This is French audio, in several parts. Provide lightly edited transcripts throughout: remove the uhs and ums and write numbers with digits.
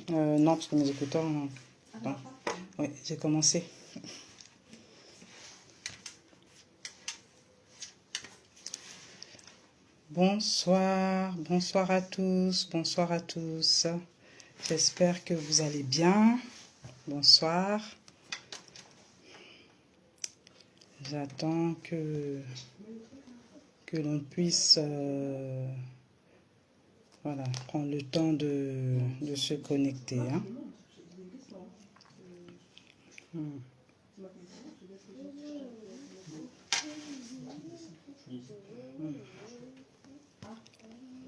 Non, parce que mes écouteurs... Attends. Oui, j'ai commencé. Bonsoir, bonsoir à tous, bonsoir à tous. J'espère que vous allez bien. Bonsoir. J'attends que l'on puisse voilà, prendre le temps de se connecter. Hein.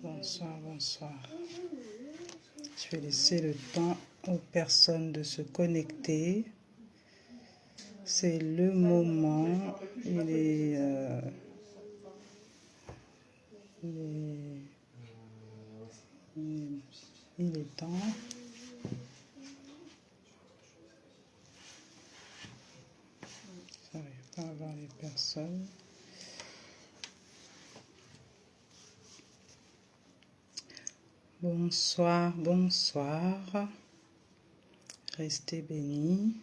Bonsoir, bonsoir. Je vais laisser le temps aux personnes de se connecter. C'est le moment. Il est temps. Je n'arrive pas à voir les personnes. Bonsoir, bonsoir. Restez bénis.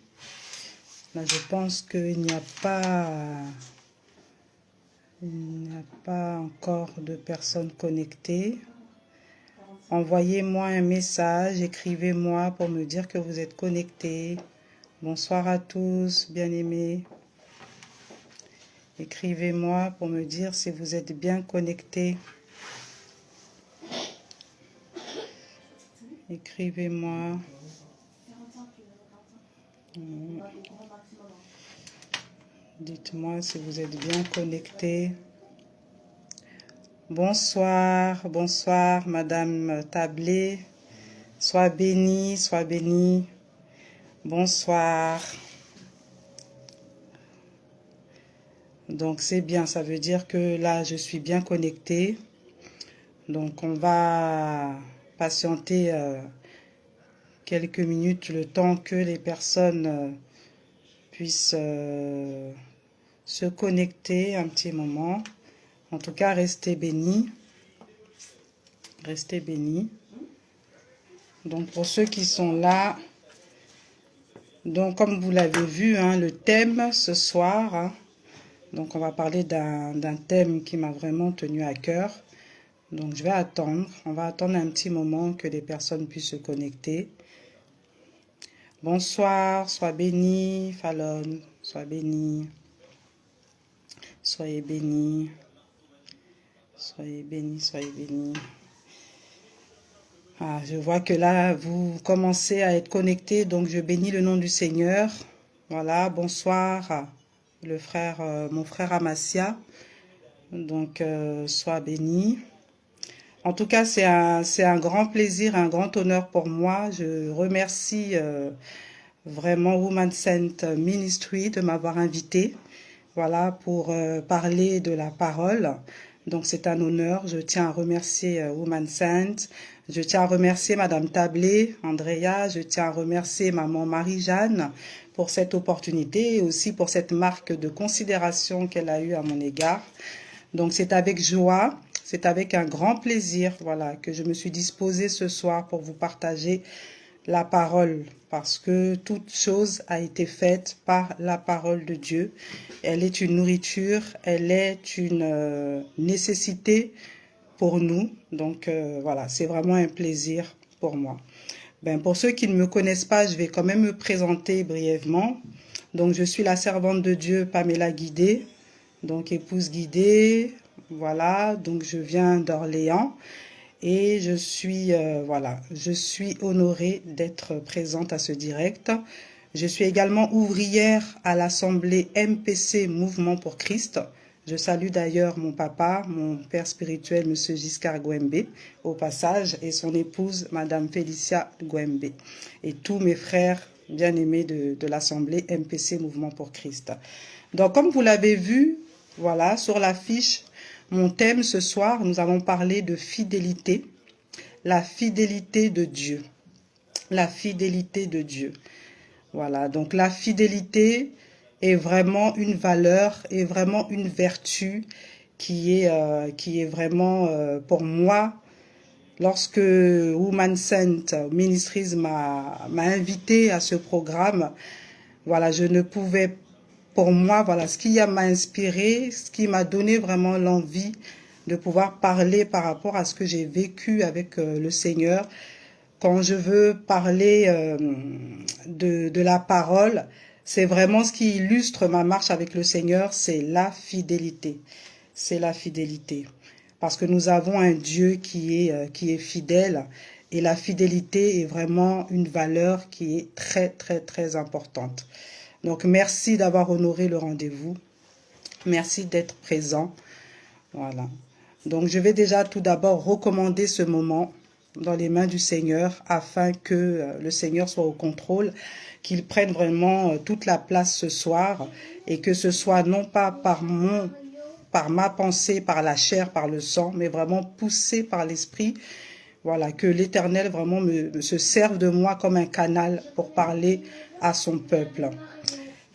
Là, je pense qu'il n'y a pas encore de personnes connectées. Envoyez-moi un message, écrivez-moi pour me dire que vous êtes connectés. Bonsoir à tous, bien-aimés. Écrivez-moi pour me dire si vous êtes bien connectés. Écrivez-moi. Dites-moi si vous êtes bien connectés. Bonsoir, bonsoir, Madame Tablé. Sois bénie, sois bénie. Bonsoir. Donc c'est bien, ça veut dire que là je suis bien connectée. Donc on va patienter quelques minutes, le temps que les personnes puissent se connecter un petit moment. En tout cas, restez bénis. Restez bénis. Donc pour ceux qui sont là, donc comme vous l'avez vu, hein, le thème ce soir, hein, donc on va parler d'un thème qui m'a vraiment tenu à cœur. Donc je vais attendre, on va attendre un petit moment que les personnes puissent se connecter. Bonsoir, sois béni, Fallon, sois béni. Soyez bénis. Soyez bénis, soyez bénis. Ah, je vois que là, vous commencez à être connectés, donc je bénis le nom du Seigneur. Voilà, bonsoir, mon frère Amasia. Donc, sois béni. En tout cas, c'est un grand plaisir, un grand honneur pour moi. Je remercie vraiment Woman Saint Ministry de m'avoir invité, voilà, pour parler de la parole. Donc, c'est un honneur. Je tiens à remercier Woman Saint. Je tiens à remercier Madame Tablé, Andrea. Je tiens à remercier Maman Marie-Jeanne pour cette opportunité et aussi pour cette marque de considération qu'elle a eue à mon égard. Donc, c'est avec joie, c'est avec un grand plaisir, voilà, que je me suis disposée ce soir pour vous partager la parole, parce que toute chose a été faite par la parole de Dieu. Elle est une nourriture, elle est une nécessité pour nous. Donc voilà, c'est vraiment un plaisir pour moi. Ben, pour ceux qui ne me connaissent pas, je vais quand même me présenter brièvement. Donc je suis la servante de Dieu Pamela Guidé, donc épouse Guidé. Voilà, donc je viens d'Orléans. Et je suis, voilà, je suis honorée d'être présente à ce direct. Je suis également ouvrière à l'Assemblée MPC Mouvement pour Christ. Je salue d'ailleurs mon papa, mon père spirituel, M. Giscard Gwembe, au passage, et son épouse, Madame Félicia Gwembe, et tous mes frères bien-aimés de l'Assemblée MPC Mouvement pour Christ. Donc, comme vous l'avez vu, voilà, sur l'affiche, mon thème ce soir, nous allons parler de fidélité, la fidélité de Dieu. La fidélité de Dieu. Voilà, donc la fidélité est vraiment une valeur, est vraiment une vertu qui est vraiment pour moi lorsque Woman Saint Ministries m'a invité à ce programme, voilà, je ne pouvais, pour moi, voilà, ce qui m'a inspiré, ce qui m'a donné vraiment l'envie de pouvoir parler par rapport à ce que j'ai vécu avec le Seigneur. Quand je veux parler de la parole, c'est vraiment ce qui illustre ma marche avec le Seigneur, c'est la fidélité. C'est la fidélité. Parce que nous avons un Dieu qui est fidèle, et la fidélité est vraiment une valeur qui est très, très, très importante. Donc, merci d'avoir honoré le rendez-vous. Merci d'être présent. Voilà. Donc, je vais déjà tout d'abord recommander ce moment dans les mains du Seigneur afin que le Seigneur soit au contrôle, qu'il prenne vraiment toute la place ce soir et que ce soit non pas par ma pensée, par la chair, par le sang, mais vraiment poussé par l'Esprit. Voilà, que l'Éternel vraiment se serve de moi comme un canal pour parler à son peuple.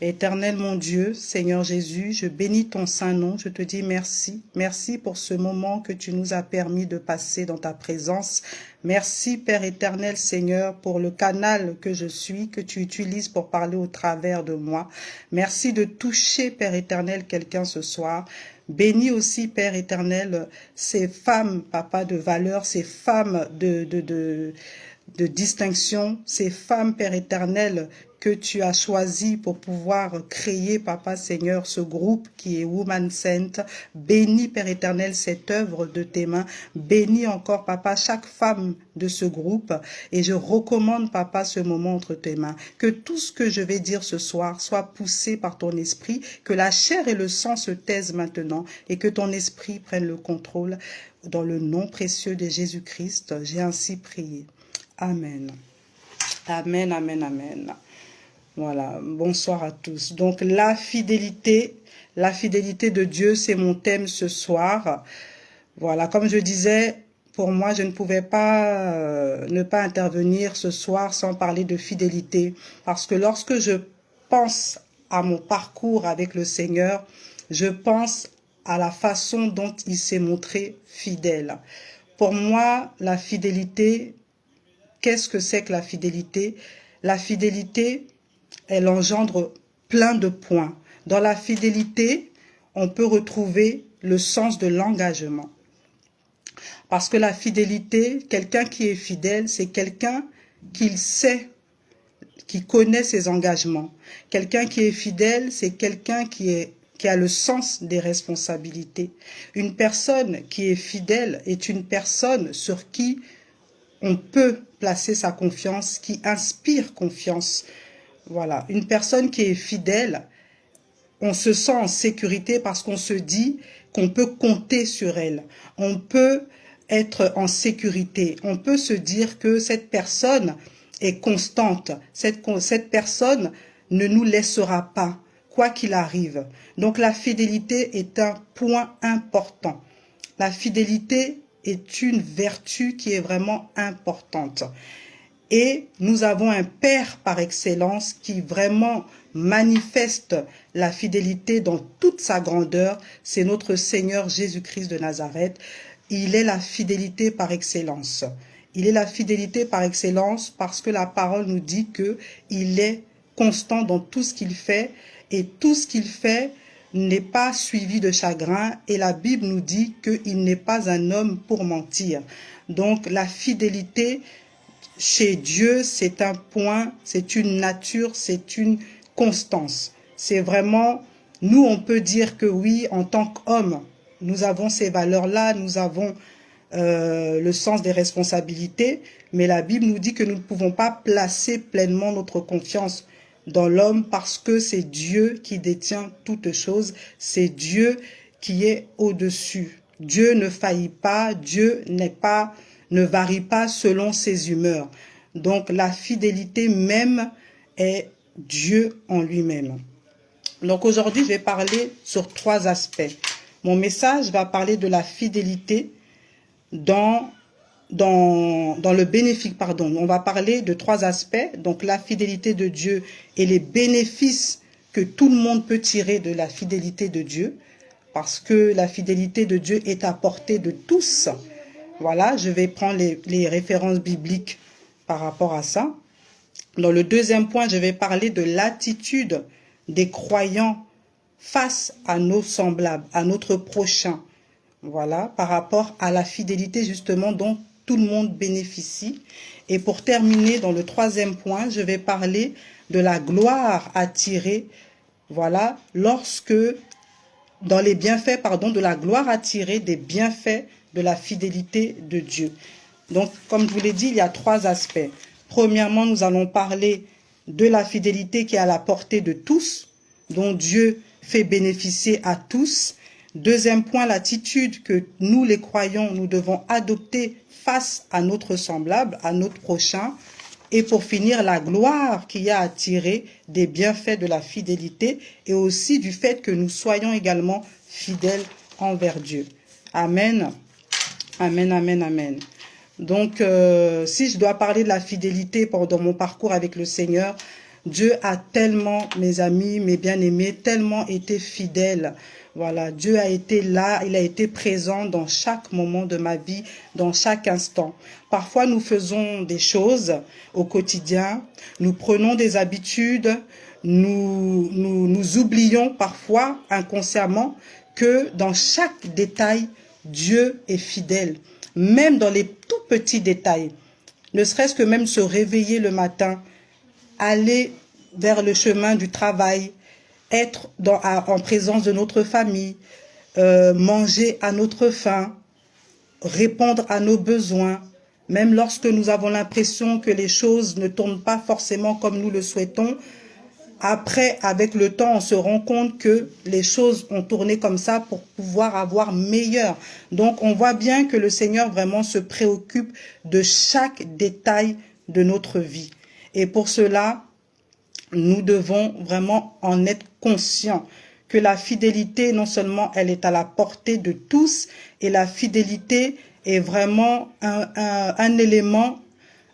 Éternel mon Dieu, Seigneur Jésus, je bénis ton saint nom, je te dis merci. Merci pour ce moment que tu nous as permis de passer dans ta présence. Merci Père éternel Seigneur pour le canal que je suis, que tu utilises pour parler au travers de moi. Merci de toucher Père éternel quelqu'un ce soir. Bénis aussi, Père éternel, ces femmes, papa, de valeur, ces femmes de distinction, ces femmes, Père éternel, que tu as choisi pour pouvoir créer, Papa Seigneur, ce groupe qui est Woman Saint. Bénis, Père éternel, cette œuvre de tes mains. Bénis encore, Papa, chaque femme de ce groupe. Et je recommande, Papa, ce moment entre tes mains. Que tout ce que je vais dire ce soir soit poussé par ton esprit, que la chair et le sang se taisent maintenant et que ton esprit prenne le contrôle. Dans le nom précieux de Jésus-Christ, j'ai ainsi prié. Amen. Amen, amen, amen. Voilà, bonsoir à tous. Donc la fidélité de Dieu, c'est mon thème ce soir. Voilà, comme je disais, pour moi, je ne pouvais pas ne pas intervenir ce soir sans parler de fidélité. Parce que lorsque je pense à mon parcours avec le Seigneur, je pense à la façon dont il s'est montré fidèle. Pour moi, la fidélité, qu'est-ce que c'est que la fidélité? La fidélité, elle engendre plein de points. Dans la fidélité, on peut retrouver le sens de l'engagement. Parce que la fidélité, quelqu'un qui est fidèle, c'est quelqu'un qui sait, qui connaît ses engagements. Quelqu'un qui est fidèle, c'est quelqu'un qui a le sens des responsabilités. Une personne qui est fidèle est une personne sur qui on peut placer sa confiance, qui inspire confiance. Voilà, une personne qui est fidèle, on se sent en sécurité parce qu'on se dit qu'on peut compter sur elle. On peut être en sécurité. On peut se dire que cette personne est constante. Cette personne ne nous laissera pas, quoi qu'il arrive. Donc la fidélité est un point important. La fidélité est une vertu qui est vraiment importante. Et nous avons un Père par excellence qui vraiment manifeste la fidélité dans toute sa grandeur. C'est notre Seigneur Jésus-Christ de Nazareth. Il est la fidélité par excellence. Il est la fidélité par excellence parce que la parole nous dit qu'il est constant dans tout ce qu'il fait. Et tout ce qu'il fait n'est pas suivi de chagrin. Et la Bible nous dit qu'il n'est pas un homme pour mentir. Donc la fidélité chez Dieu, c'est un point, c'est une nature, c'est une constance. C'est vraiment, nous on peut dire que oui, en tant qu'homme, nous avons ces valeurs-là, nous avons le sens des responsabilités, mais la Bible nous dit que nous ne pouvons pas placer pleinement notre confiance dans l'homme parce que c'est Dieu qui détient toutes choses, c'est Dieu qui est au-dessus. Dieu ne faillit pas, Dieu ne varie pas selon ses humeurs. Donc la fidélité même est Dieu en lui-même. Donc aujourd'hui, je vais parler sur 3 aspects. Mon message va parler de la fidélité dans le bénéfice, pardon. On va parler de 3 aspects, donc la fidélité de Dieu et les bénéfices que tout le monde peut tirer de la fidélité de Dieu, parce que la fidélité de Dieu est à portée de tous. Voilà, je vais prendre les références bibliques par rapport à ça. Dans le deuxième point, je vais parler de l'attitude des croyants face à nos semblables, à notre prochain. Voilà, par rapport à la fidélité justement dont tout le monde bénéficie. Et pour terminer, dans le troisième point, je vais parler de la gloire à tirer. Voilà, dans les bienfaits, de la gloire à tirer des bienfaits de la fidélité de Dieu. Donc, comme je vous l'ai dit, il y a trois aspects. Premièrement, nous allons parler de la fidélité qui est à la portée de tous, dont Dieu fait bénéficier à tous. Deuxième point, l'attitude que nous, les croyants, nous devons adopter face à notre semblable, à notre prochain. Et pour finir, la gloire qu'il y a à tirer des bienfaits de la fidélité et aussi du fait que nous soyons également fidèles envers Dieu. Amen. Amen, amen, amen. Donc, si je dois parler de la fidélité pendant mon parcours avec le Seigneur, Dieu a tellement, mes amis, mes bien-aimés, tellement été fidèle. Voilà, Dieu a été là, il a été présent dans chaque moment de ma vie, dans chaque instant. Parfois, nous faisons des choses au quotidien, nous prenons des habitudes, nous oublions parfois inconsciemment que dans chaque détail, Dieu est fidèle, même dans les tout petits détails. Ne serait-ce que même se réveiller le matin, aller vers le chemin du travail, être en présence de notre famille, manger à notre faim, répondre à nos besoins, même lorsque nous avons l'impression que les choses ne tournent pas forcément comme nous le souhaitons. Après, avec le temps, on se rend compte que les choses ont tourné comme ça pour pouvoir avoir meilleur. Donc, on voit bien que le Seigneur vraiment se préoccupe de chaque détail de notre vie. Et pour cela, nous devons vraiment en être conscients que la fidélité, non seulement elle est à la portée de tous, et la fidélité est vraiment un élément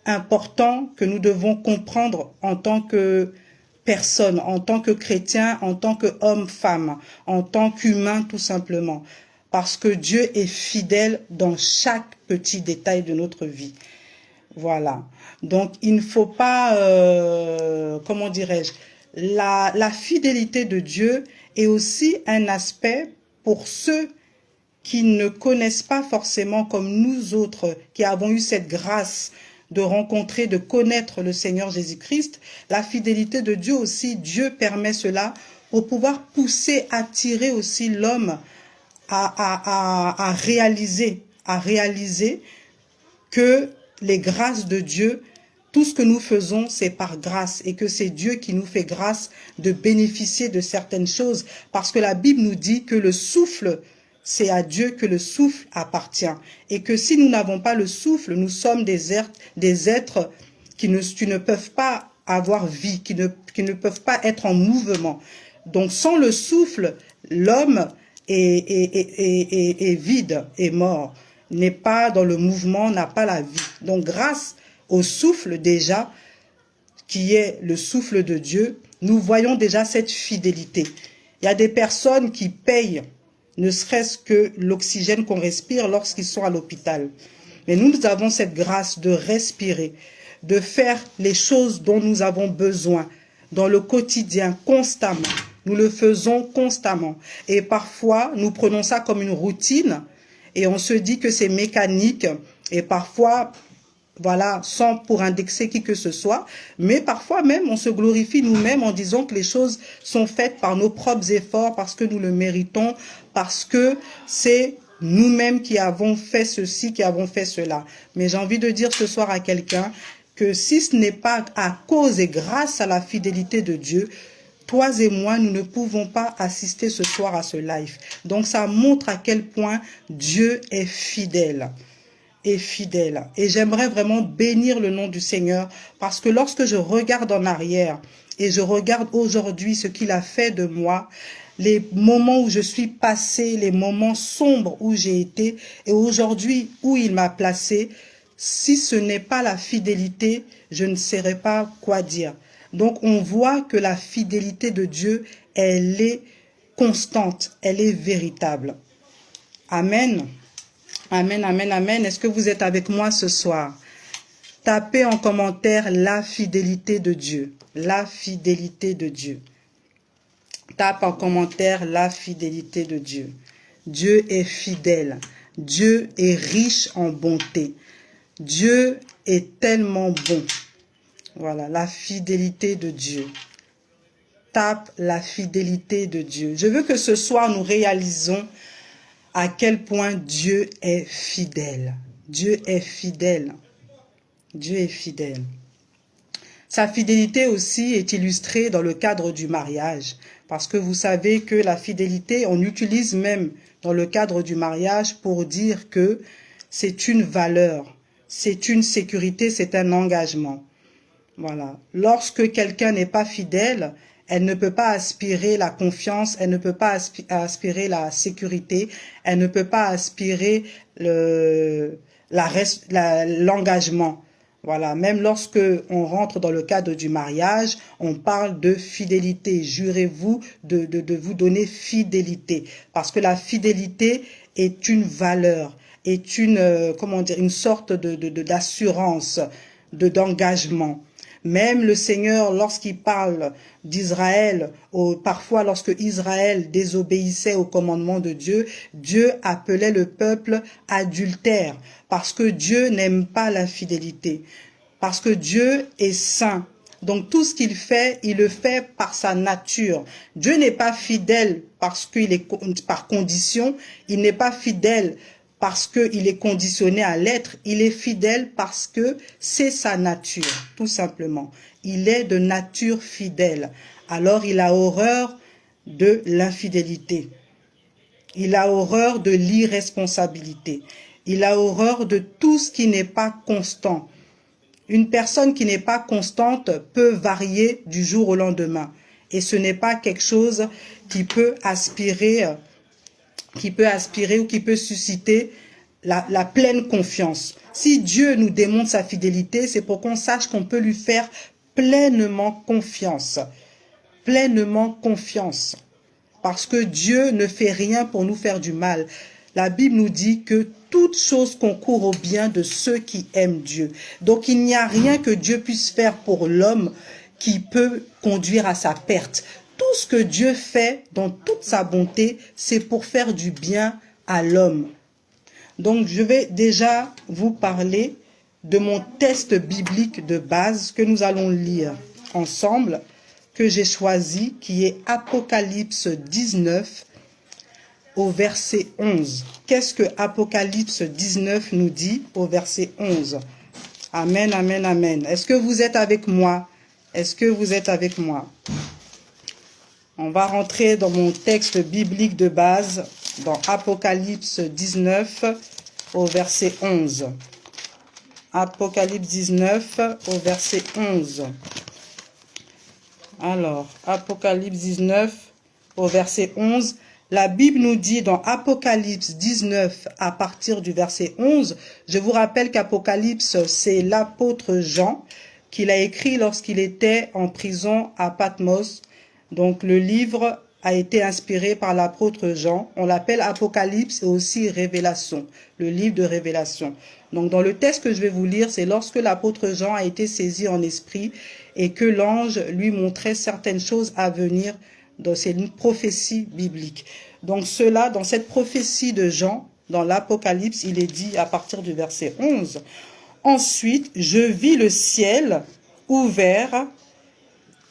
important que nous devons comprendre en tant que personne, en tant que chrétien, en tant qu'homme, femme, en tant qu'humain tout simplement. Parce que Dieu est fidèle dans chaque petit détail de notre vie. Voilà. Donc, il ne faut pas, comment dirais-je, la fidélité de Dieu est aussi un aspect pour ceux qui ne connaissent pas forcément comme nous autres, qui avons eu cette grâce de rencontrer, de connaître le Seigneur Jésus-Christ. La fidélité de Dieu aussi, Dieu permet cela pour pouvoir pousser, attirer aussi l'homme à réaliser que les grâces de Dieu, tout ce que nous faisons, c'est par grâce et que c'est Dieu qui nous fait grâce de bénéficier de certaines choses parce que la Bible nous dit que le souffle, c'est à Dieu que le souffle appartient et que si nous n'avons pas le souffle, nous sommes des êtres qui ne peuvent pas avoir vie, qui ne peuvent pas être en mouvement. Donc sans le souffle, l'homme est vide, est mort, n'est pas dans le mouvement, n'a pas la vie. Donc grâce au souffle déjà, qui est le souffle de Dieu, nous voyons déjà cette fidélité. Il y a des personnes qui payent ne serait-ce que l'oxygène qu'on respire lorsqu'ils sont à l'hôpital. Mais nous avons cette grâce de respirer, de faire les choses dont nous avons besoin dans le quotidien, constamment. Nous le faisons constamment. Et parfois, nous prenons ça comme une routine et on se dit que c'est mécanique. Et parfois, voilà, sans pour indexer qui que ce soit, mais parfois même on se glorifie nous-mêmes en disant que les choses sont faites par nos propres efforts, parce que nous le méritons, parce que c'est nous-mêmes qui avons fait ceci, qui avons fait cela. Mais j'ai envie de dire ce soir à quelqu'un que si ce n'est pas à cause et grâce à la fidélité de Dieu, toi et moi, nous ne pouvons pas assister ce soir à ce live. Donc ça montre à quel point Dieu est fidèle. Est fidèle. Et j'aimerais vraiment bénir le nom du Seigneur parce que lorsque je regarde en arrière et je regarde aujourd'hui ce qu'il a fait de moi, les moments où je suis passée, les moments sombres où j'ai été et aujourd'hui où il m'a placé, si ce n'est pas la fidélité, je ne saurais pas quoi dire. Donc on voit que la fidélité de Dieu, elle est constante, elle est véritable. Amen. Amen, amen, amen. Est-ce que vous êtes avec moi ce soir? Tapez en commentaire la fidélité de Dieu. La fidélité de Dieu. Tape en commentaire la fidélité de Dieu. Dieu est fidèle. Dieu est riche en bonté. Dieu est tellement bon. Voilà, la fidélité de Dieu. Tape la fidélité de Dieu. Je veux que ce soir nous réalisons à quel point Dieu est fidèle. Dieu est fidèle. Dieu est fidèle. Sa fidélité aussi est illustrée dans le cadre du mariage. Parce que vous savez que la fidélité, on utilise même dans le cadre du mariage pour dire que c'est une valeur, c'est une sécurité, c'est un engagement. Voilà. Lorsque quelqu'un n'est pas fidèle, elle ne peut pas aspirer la confiance, elle ne peut pas aspirer la sécurité, elle ne peut pas aspirer l'engagement. Voilà, même lorsque on rentre dans le cadre du mariage, on parle de fidélité. Jurez-vous de vous donner fidélité. Parce que la fidélité est une valeur, est une, comment dire, une sorte d'assurance, d'engagement. Même le Seigneur, lorsqu'il parle d'Israël, parfois lorsque Israël désobéissait au commandement de Dieu, Dieu appelait le peuple adultère, parce que Dieu n'aime pas l'infidélité, parce que Dieu est saint. Donc tout ce qu'il fait, il le fait par sa nature. Dieu n'est pas fidèle parce qu'il est par condition, il n'est pas fidèle parce qu'il est conditionné à l'être, il est fidèle parce que c'est sa nature, tout simplement. Il est de nature fidèle. Alors il a horreur de l'infidélité. Il a horreur de l'irresponsabilité. Il a horreur de tout ce qui n'est pas constant. Une personne qui n'est pas constante peut varier du jour au lendemain. Et ce n'est pas quelque chose qui peut aspirer ou qui peut susciter la pleine confiance. Si Dieu nous démontre sa fidélité, c'est pour qu'on sache qu'on peut lui faire pleinement confiance. Pleinement confiance. Parce que Dieu ne fait rien pour nous faire du mal. La Bible nous dit que toute chose concourt au bien de ceux qui aiment Dieu. Donc il n'y a rien que Dieu puisse faire pour l'homme qui peut conduire à sa perte. Tout ce que Dieu fait dans toute sa bonté, c'est pour faire du bien à l'homme. Donc je vais déjà vous parler de mon test biblique de base que nous allons lire ensemble, que j'ai choisi, qui est Apocalypse 19 au verset 11. Qu'est-ce que Apocalypse 19 nous dit au verset 11? Amen, amen, amen. Est-ce que vous êtes avec moi? Est-ce que vous êtes avec moi? On va rentrer dans mon texte biblique de base, dans Apocalypse 19 au verset 11. Apocalypse 19 au verset 11. Alors, Apocalypse 19 au verset 11. La Bible nous dit dans Apocalypse 19 à partir du verset 11, je vous rappelle qu'Apocalypse, c'est l'apôtre Jean qui l'a écrit lorsqu'il était en prison à Patmos. Donc le livre a été inspiré par l'apôtre Jean. On l'appelle Apocalypse et aussi Révélation, le livre de Révélation. Donc dans le texte que je vais vous lire, c'est lorsque l'apôtre Jean a été saisi en esprit et que l'ange lui montrait certaines choses à venir. C'est une prophétie biblique. Donc cela, dans cette prophétie de Jean, dans l'Apocalypse, il est dit à partir du verset 11, « Ensuite, je vis le ciel ouvert,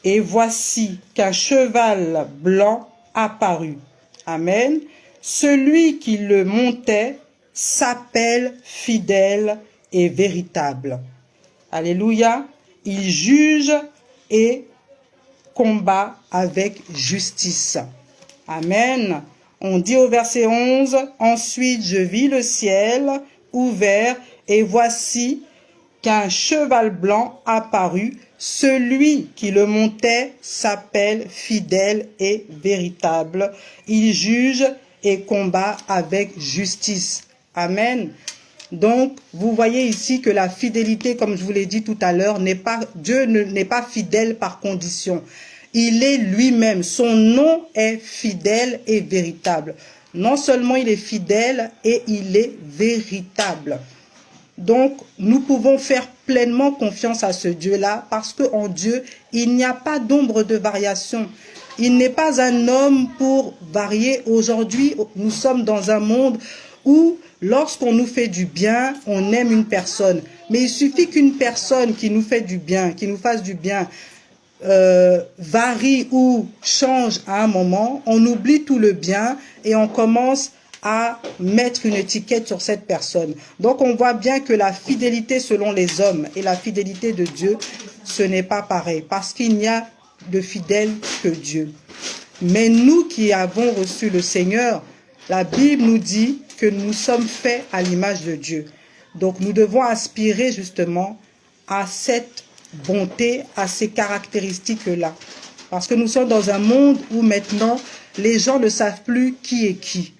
et voici qu'un cheval blanc apparut. » Amen. « Celui qui le montait s'appelle fidèle et véritable. » Alléluia. « Il juge et combat avec justice. » Amen. On dit au verset 11, « Ensuite je vis le ciel ouvert, et voici qu'un cheval blanc apparut. Celui qui le montait s'appelle fidèle et véritable. Il juge et combat avec justice. » Amen. Donc, vous voyez ici que la fidélité, comme je vous l'ai dit tout à l'heure, Dieu n'est pas fidèle par condition. Il est lui-même. Son nom est fidèle et véritable. Non seulement il est fidèle et il est véritable. Donc, nous pouvons faire pleinement confiance à ce Dieu-là parce qu'en Dieu, il n'y a pas d'ombre de variation. Il n'est pas un homme pour varier. Aujourd'hui, nous sommes dans un monde où, lorsqu'on nous fait du bien, on aime une personne. Mais il suffit qu'une personne qui nous fait du bien, qui nous fasse du bien, varie ou change à un moment, on oublie tout le bien et on commence à mettre une étiquette sur cette personne. Donc on voit bien que la fidélité selon les hommes et la fidélité de Dieu, ce n'est pas pareil, parce qu'il n'y a de fidèle que Dieu. Mais nous qui avons reçu le Seigneur, la Bible nous dit que nous sommes faits à l'image de Dieu. Donc nous devons aspirer justement à cette bonté, à ces caractéristiques-là. Parce que nous sommes dans un monde où maintenant, les gens ne savent plus qui est qui.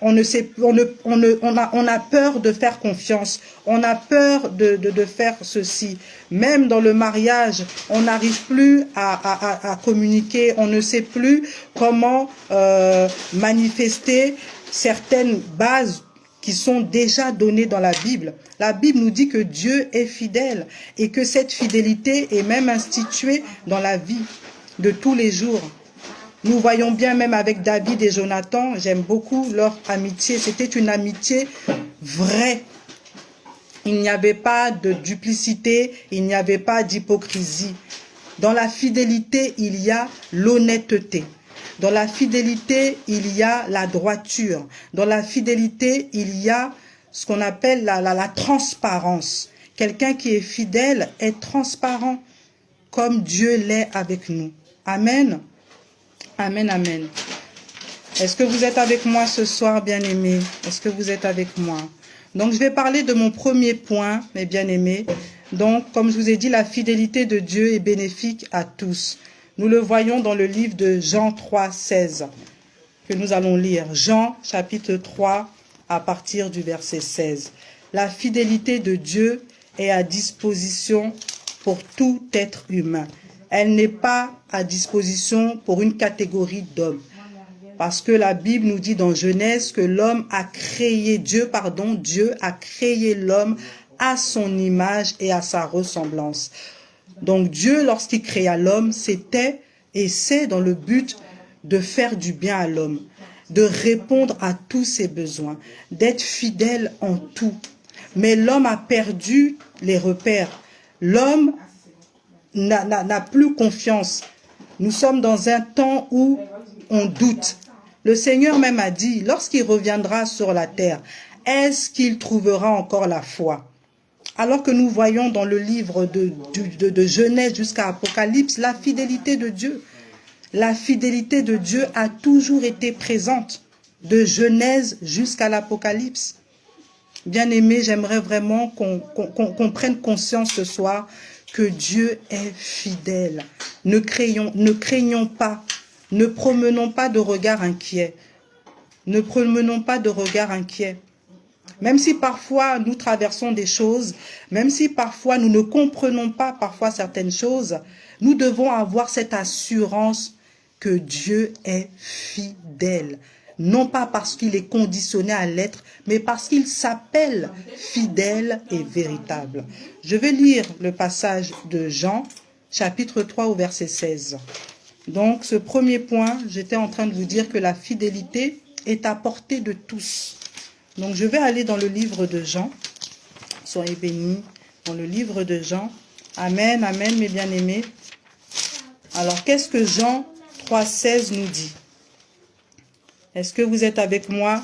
On a peur de faire confiance. On a peur de faire ceci. Même dans le mariage, on n'arrive plus à communiquer. On ne sait plus comment manifester certaines bases qui sont déjà données dans la Bible. La Bible nous dit que Dieu est fidèle et que cette fidélité est même instituée dans la vie de tous les jours. Nous voyons bien même avec David et Jonathan, j'aime beaucoup leur amitié. C'était une amitié vraie. Il n'y avait pas de duplicité, il n'y avait pas d'hypocrisie. Dans la fidélité, il y a l'honnêteté. Dans la fidélité, il y a la droiture. Dans la fidélité, il y a ce qu'on appelle la transparence. Quelqu'un qui est fidèle est transparent, comme Dieu l'est avec nous. Amen. Amen, amen. Est-ce que vous êtes avec moi ce soir, bien-aimés? Est-ce que vous êtes avec moi? Donc, je vais parler de mon premier point, mes bien-aimés. Donc, comme je vous ai dit, la fidélité de Dieu est bénéfique à tous. Nous le voyons dans le livre de Jean 3, 16, que nous allons lire. Jean, chapitre 3, à partir du verset 16. La fidélité de Dieu est à disposition pour tout être humain. Elle n'est pas à disposition pour une catégorie d'hommes. Parce que la Bible nous dit dans Genèse que l'homme a créé, Dieu a créé l'homme à son image et à sa ressemblance. Donc Dieu, lorsqu'il créa l'homme, c'était et c'est dans le but de faire du bien à l'homme, de répondre à tous ses besoins, d'être fidèle en tout. Mais l'homme a perdu les repères. L'homme n'a plus confiance. Nous sommes dans un temps où on doute. Le Seigneur même a dit, lorsqu'il reviendra sur la terre, est-ce qu'il trouvera encore la foi? Alors que nous voyons dans le livre de Genèse jusqu'à Apocalypse, la fidélité de Dieu. La fidélité de Dieu a toujours été présente, de Genèse jusqu'à l'Apocalypse. Bien-aimés, j'aimerais vraiment qu'on prenne conscience ce soir que Dieu est fidèle. Ne craignons pas, ne promenons pas de regard inquiet. Ne promenons pas de regard inquiet. Même si parfois nous traversons des choses, même si parfois nous ne comprenons pas parfois certaines choses, nous devons avoir cette assurance que Dieu est fidèle. Non pas parce qu'il est conditionné à l'être, mais parce qu'il s'appelle fidèle et véritable. Je vais lire le passage de Jean, chapitre 3 au verset 16. Donc, ce premier point, j'étais en train de vous dire que la fidélité est à portée de tous. Donc, je vais aller dans le livre de Jean. Soyez bénis dans le livre de Jean. Amen, amen, mes bien-aimés. Alors, qu'est-ce que Jean 3, 16 nous dit? Est-ce que vous êtes avec moi?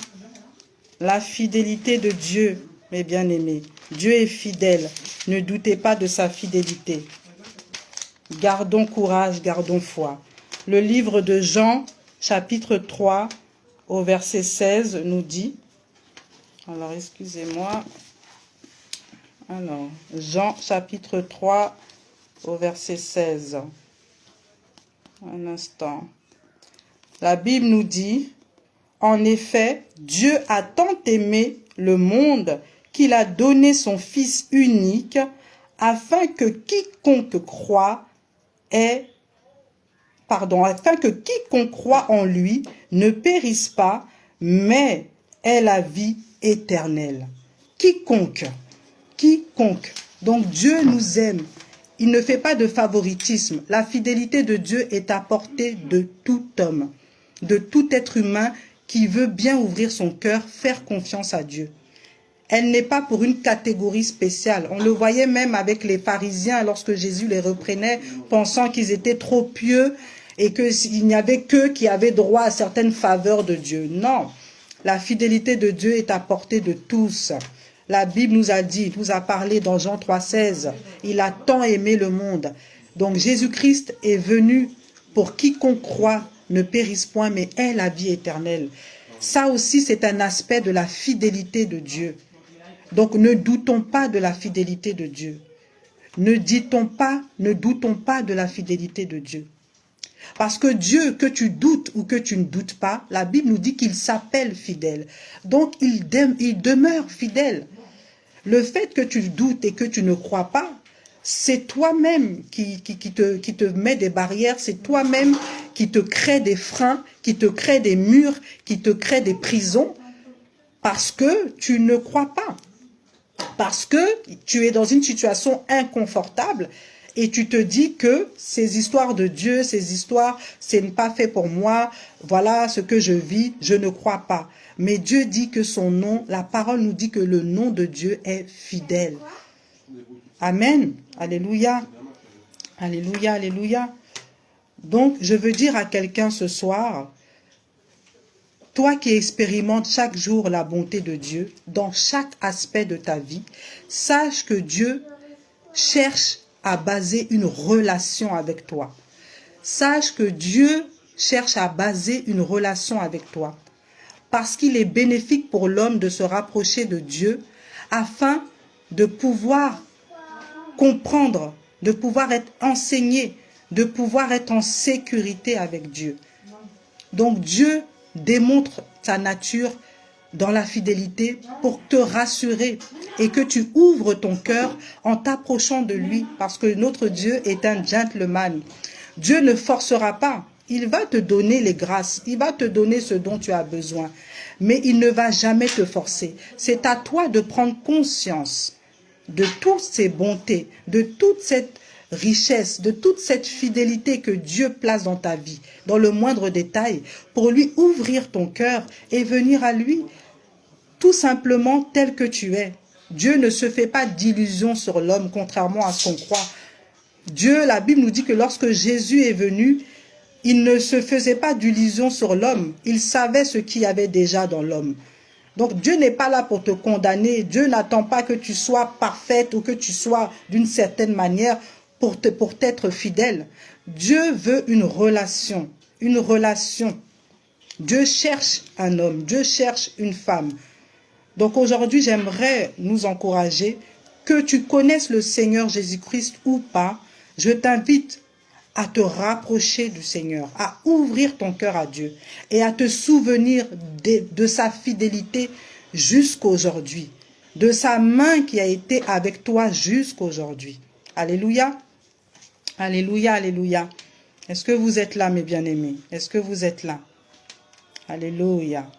La fidélité de Dieu, mes bien-aimés. Dieu est fidèle. Ne doutez pas de sa fidélité. Gardons courage, gardons foi. Le livre de Jean, chapitre 3, au verset 16, nous dit... Alors, excusez-moi. Alors, Jean, chapitre 3, au verset 16. Un instant. La Bible nous dit... En effet, Dieu a tant aimé le monde qu'il a donné son Fils unique afin que quiconque croit en lui ne périsse pas, mais est la vie éternelle. Quiconque. Donc Dieu nous aime. Il ne fait pas de favoritisme. La fidélité de Dieu est à portée de tout homme, de tout être humain qui veut bien ouvrir son cœur, faire confiance à Dieu. Elle n'est pas pour une catégorie spéciale. On le voyait même avec les pharisiens lorsque Jésus les reprenait, pensant qu'ils étaient trop pieux et qu'il n'y avait qu'eux qui avaient droit à certaines faveurs de Dieu. Non, la fidélité de Dieu est à portée de tous. La Bible nous a dit, nous a parlé dans Jean 3,16, il a tant aimé le monde. Donc Jésus-Christ est venu pour quiconque croit ne périsse point, mais ait la vie éternelle. Ça aussi, c'est un aspect de la fidélité de Dieu. Donc ne doutons pas de la fidélité de Dieu. Ne doutons pas de la fidélité de Dieu. Parce que Dieu, que tu doutes ou que tu ne doutes pas, la Bible nous dit qu'il s'appelle fidèle. Donc il demeure fidèle. Le fait que tu doutes et que tu ne crois pas, c'est toi-même qui te met des barrières, c'est toi-même qui te crée des freins, qui te crée des murs, qui te crée des prisons, parce que tu ne crois pas. Parce que tu es dans une situation inconfortable et tu te dis que ces histoires de Dieu, ces histoires, ce n'est pas fait pour moi, voilà ce que je vis, je ne crois pas. Mais Dieu dit que son nom, la parole nous dit que le nom de Dieu est fidèle. Amen. Alléluia. Alléluia, alléluia. Donc, je veux dire à quelqu'un ce soir, toi qui expérimentes chaque jour la bonté de Dieu, dans chaque aspect de ta vie, sache que Dieu cherche à baser une relation avec toi. Sache que Dieu cherche à baser une relation avec toi. Parce qu'il est bénéfique pour l'homme de se rapprocher de Dieu afin de pouvoir comprendre, de pouvoir être enseigné, de pouvoir être en sécurité avec Dieu. Donc Dieu démontre sa nature dans la fidélité pour te rassurer et que tu ouvres ton cœur en t'approchant de lui parce que notre Dieu est un gentleman. Dieu ne forcera pas. Il va te donner les grâces, il va te donner ce dont tu as besoin, mais il ne va jamais te forcer. C'est à toi de prendre conscience de toutes ces bontés, de toute cette richesse, de toute cette fidélité que Dieu place dans ta vie, dans le moindre détail, pour lui ouvrir ton cœur et venir à lui tout simplement tel que tu es. Dieu ne se fait pas d'illusions sur l'homme, contrairement à ce qu'on croit. Dieu, la Bible nous dit que lorsque Jésus est venu, il ne se faisait pas d'illusions sur l'homme. Il savait ce qu'il y avait déjà dans l'homme. Donc Dieu n'est pas là pour te condamner. Dieu n'attend pas que tu sois parfaite ou que tu sois d'une certaine manière pour t'être fidèle. Dieu veut une relation. Une relation. Dieu cherche un homme. Dieu cherche une femme. Donc aujourd'hui, j'aimerais nous encourager, que tu connaisses le Seigneur Jésus-Christ ou pas, je t'invite à te rapprocher du Seigneur, à ouvrir ton cœur à Dieu et à te souvenir de sa fidélité jusqu'aujourd'hui, de sa main qui a été avec toi jusqu'aujourd'hui. Alléluia, alléluia, alléluia. Est-ce que vous êtes là, mes bien-aimés? Est-ce que vous êtes là? Alléluia.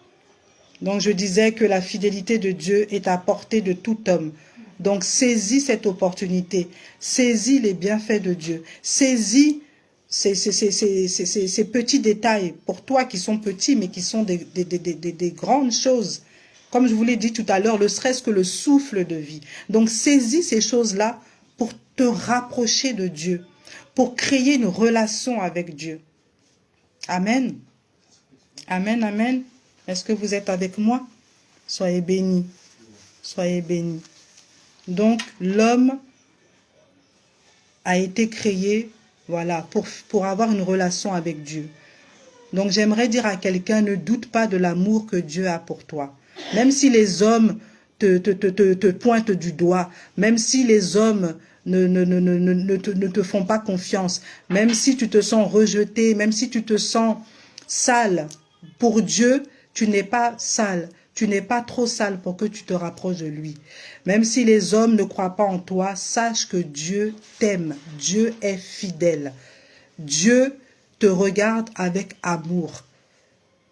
Donc je disais que la fidélité de Dieu est à portée de tout homme. Donc saisis cette opportunité, saisis les bienfaits de Dieu, saisis ces petits détails pour toi qui sont petits mais qui sont des grandes choses. Comme je vous l'ai dit tout à l'heure, ne serait-ce que le souffle de vie. Donc saisis ces choses-là pour te rapprocher de Dieu, pour créer une relation avec Dieu. Amen. Amen, amen. Est-ce que vous êtes avec moi? Soyez bénis. Soyez bénis. Donc, l'homme a été créé, voilà, pour avoir une relation avec Dieu. Donc, j'aimerais dire à quelqu'un, ne doute pas de l'amour que Dieu a pour toi. Même si les hommes te pointent du doigt, même si les hommes ne te font pas confiance, même si tu te sens rejeté, même si tu te sens sale, pour Dieu, tu n'es pas sale. Tu n'es pas trop sale pour que tu te rapproches de lui. Même si les hommes ne croient pas en toi, sache que Dieu t'aime. Dieu est fidèle. Dieu te regarde avec amour.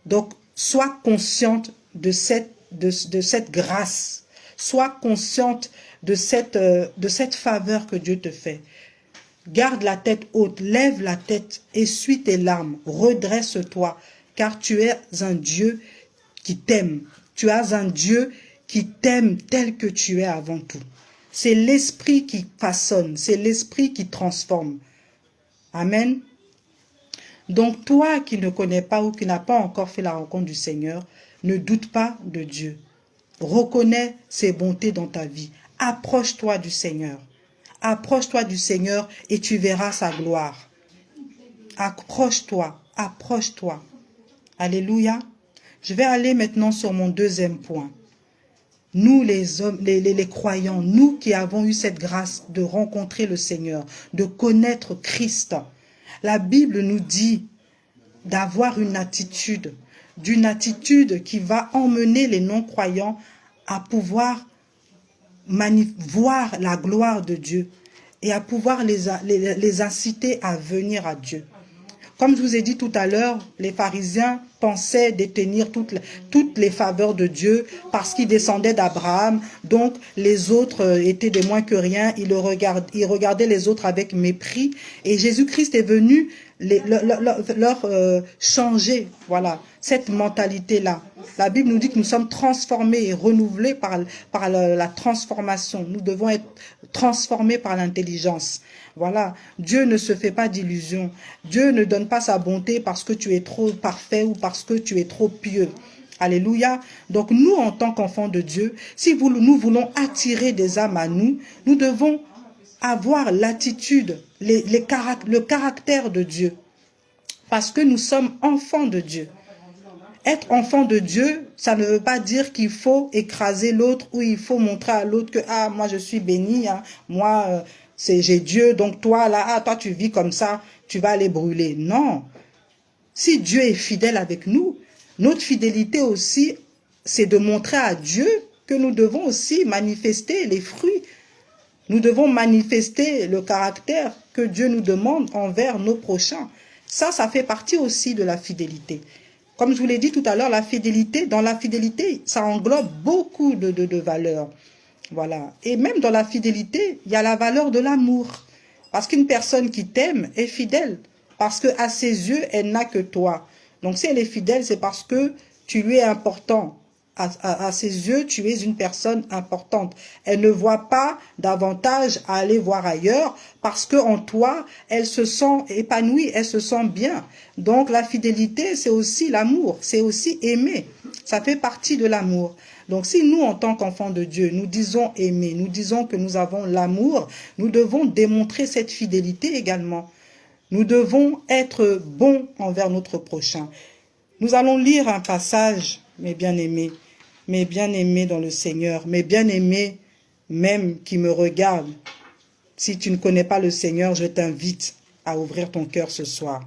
Donc, sois consciente de cette grâce. Sois consciente de cette faveur que Dieu te fait. Garde la tête haute, lève la tête, essuie tes larmes, redresse-toi, car tu es un Dieu qui t'aime. Tu as un Dieu qui t'aime tel que tu es avant tout. C'est l'Esprit qui façonne, c'est l'Esprit qui transforme. Amen. Donc toi qui ne connais pas ou qui n'as pas encore fait la rencontre du Seigneur, ne doute pas de Dieu. Reconnais ses bontés dans ta vie. Approche-toi du Seigneur. Approche-toi du Seigneur et tu verras sa gloire. Approche-toi, approche-toi. Alléluia. Je vais aller maintenant sur mon deuxième point. Nous les hommes, les croyants, nous qui avons eu cette grâce de rencontrer le Seigneur, de connaître Christ, la Bible nous dit d'avoir une attitude qui va emmener les non-croyants à pouvoir voir la gloire de Dieu et à pouvoir les inciter à venir à Dieu. Comme je vous ai dit tout à l'heure, les pharisiens pensaient détenir toutes les faveurs de Dieu parce qu'ils descendaient d'Abraham. Donc, les autres étaient des moins que rien. Ils regardaient les autres avec mépris. Et Jésus-Christ est venu leur changer, voilà, cette mentalité-là. La Bible nous dit que nous sommes transformés et renouvelés par la transformation. Nous devons être transformés par l'intelligence. Voilà, Dieu ne se fait pas d'illusions. Dieu ne donne pas sa bonté parce que tu es trop parfait ou parce que tu es trop pieux. Alléluia. Donc nous, en tant qu'enfants de Dieu, si nous voulons attirer des âmes à nous, nous devons avoir l'attitude, le caractère de Dieu. Parce que nous sommes enfants de Dieu. Être enfant de Dieu, ça ne veut pas dire qu'il faut écraser l'autre ou il faut montrer à l'autre que « Ah, moi je suis béni, hein, moi j'ai Dieu, donc toi là, ah, toi tu vis comme ça, tu vas aller brûler. » Non. Si Dieu est fidèle avec nous, notre fidélité aussi, c'est de montrer à Dieu que nous devons aussi manifester les fruits. Nous devons manifester le caractère que Dieu nous demande envers nos prochains. Ça fait partie aussi de la fidélité. Comme je vous l'ai dit tout à l'heure, la fidélité, dans la fidélité, ça englobe beaucoup de valeurs. Voilà. Et même dans la fidélité, il y a la valeur de l'amour. Parce qu'une personne qui t'aime est fidèle. Parce qu'à ses yeux, elle n'a que toi. Donc si elle est fidèle, c'est parce que tu lui es important. À ses yeux, tu es une personne importante. Elle ne voit pas davantage à aller voir ailleurs parce qu'en toi, elle se sent épanouie, elle se sent bien. Donc la fidélité, c'est aussi l'amour, c'est aussi aimer. Ça fait partie de l'amour. Donc si nous, en tant qu'enfants de Dieu, nous disons aimer, nous disons que nous avons l'amour, nous devons démontrer cette fidélité également. Nous devons être bons envers notre prochain. Nous allons lire un passage, mes bien-aimés dans le Seigneur, mes bien-aimés même qui me regardent. Si tu ne connais pas le Seigneur, je t'invite à ouvrir ton cœur ce soir.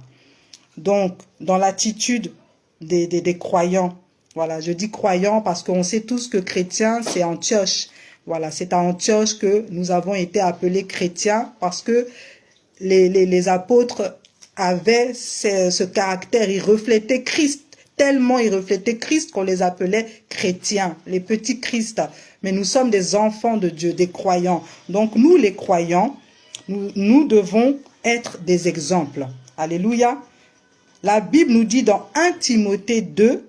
Donc, dans l'attitude des croyants, voilà, je dis croyants parce qu'on sait tous que chrétien, c'est Antioche. Voilà, c'est à Antioche que nous avons été appelés chrétiens parce que les apôtres avaient ce caractère, ils reflétaient Christ. Tellement ils reflétaient Christ qu'on les appelait chrétiens, les petits Christ. Mais nous sommes des enfants de Dieu, des croyants. Donc nous, les croyants, nous devons être des exemples. Alléluia. La Bible nous dit dans 1 Timothée 2,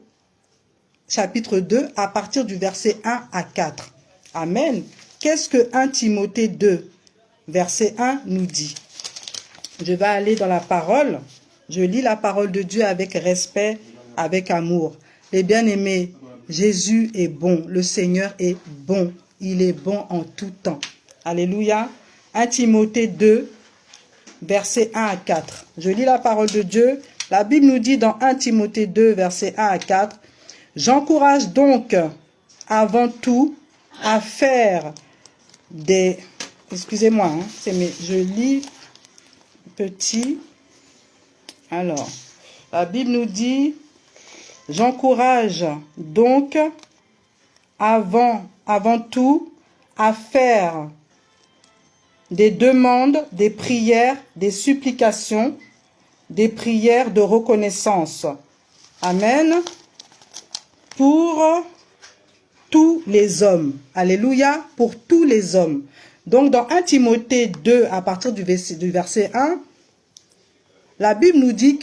chapitre 2, à partir du verset 1 à 4. Amen. Qu'est-ce que 1 Timothée 2, verset 1 nous dit? Je vais aller dans la parole. Je lis la parole de Dieu avec respect, avec amour. Les bien-aimés, Jésus est bon, le Seigneur est bon, il est bon en tout temps. Alléluia. 1 Timothée 2, versets 1 à 4. Je lis la parole de Dieu. La Bible nous dit dans 1 Timothée 2, versets 1 à 4, « J'encourage donc avant tout à faire des... » Excusez-moi, hein, je lis petit. Alors, la Bible nous dit... J'encourage donc avant tout à faire des demandes, des prières, des supplications, des prières de reconnaissance. Amen. pour tous les hommes. Alléluia, pour tous les hommes. Donc, dans 1 Timothée 2, à partir du verset 1, la Bible nous dit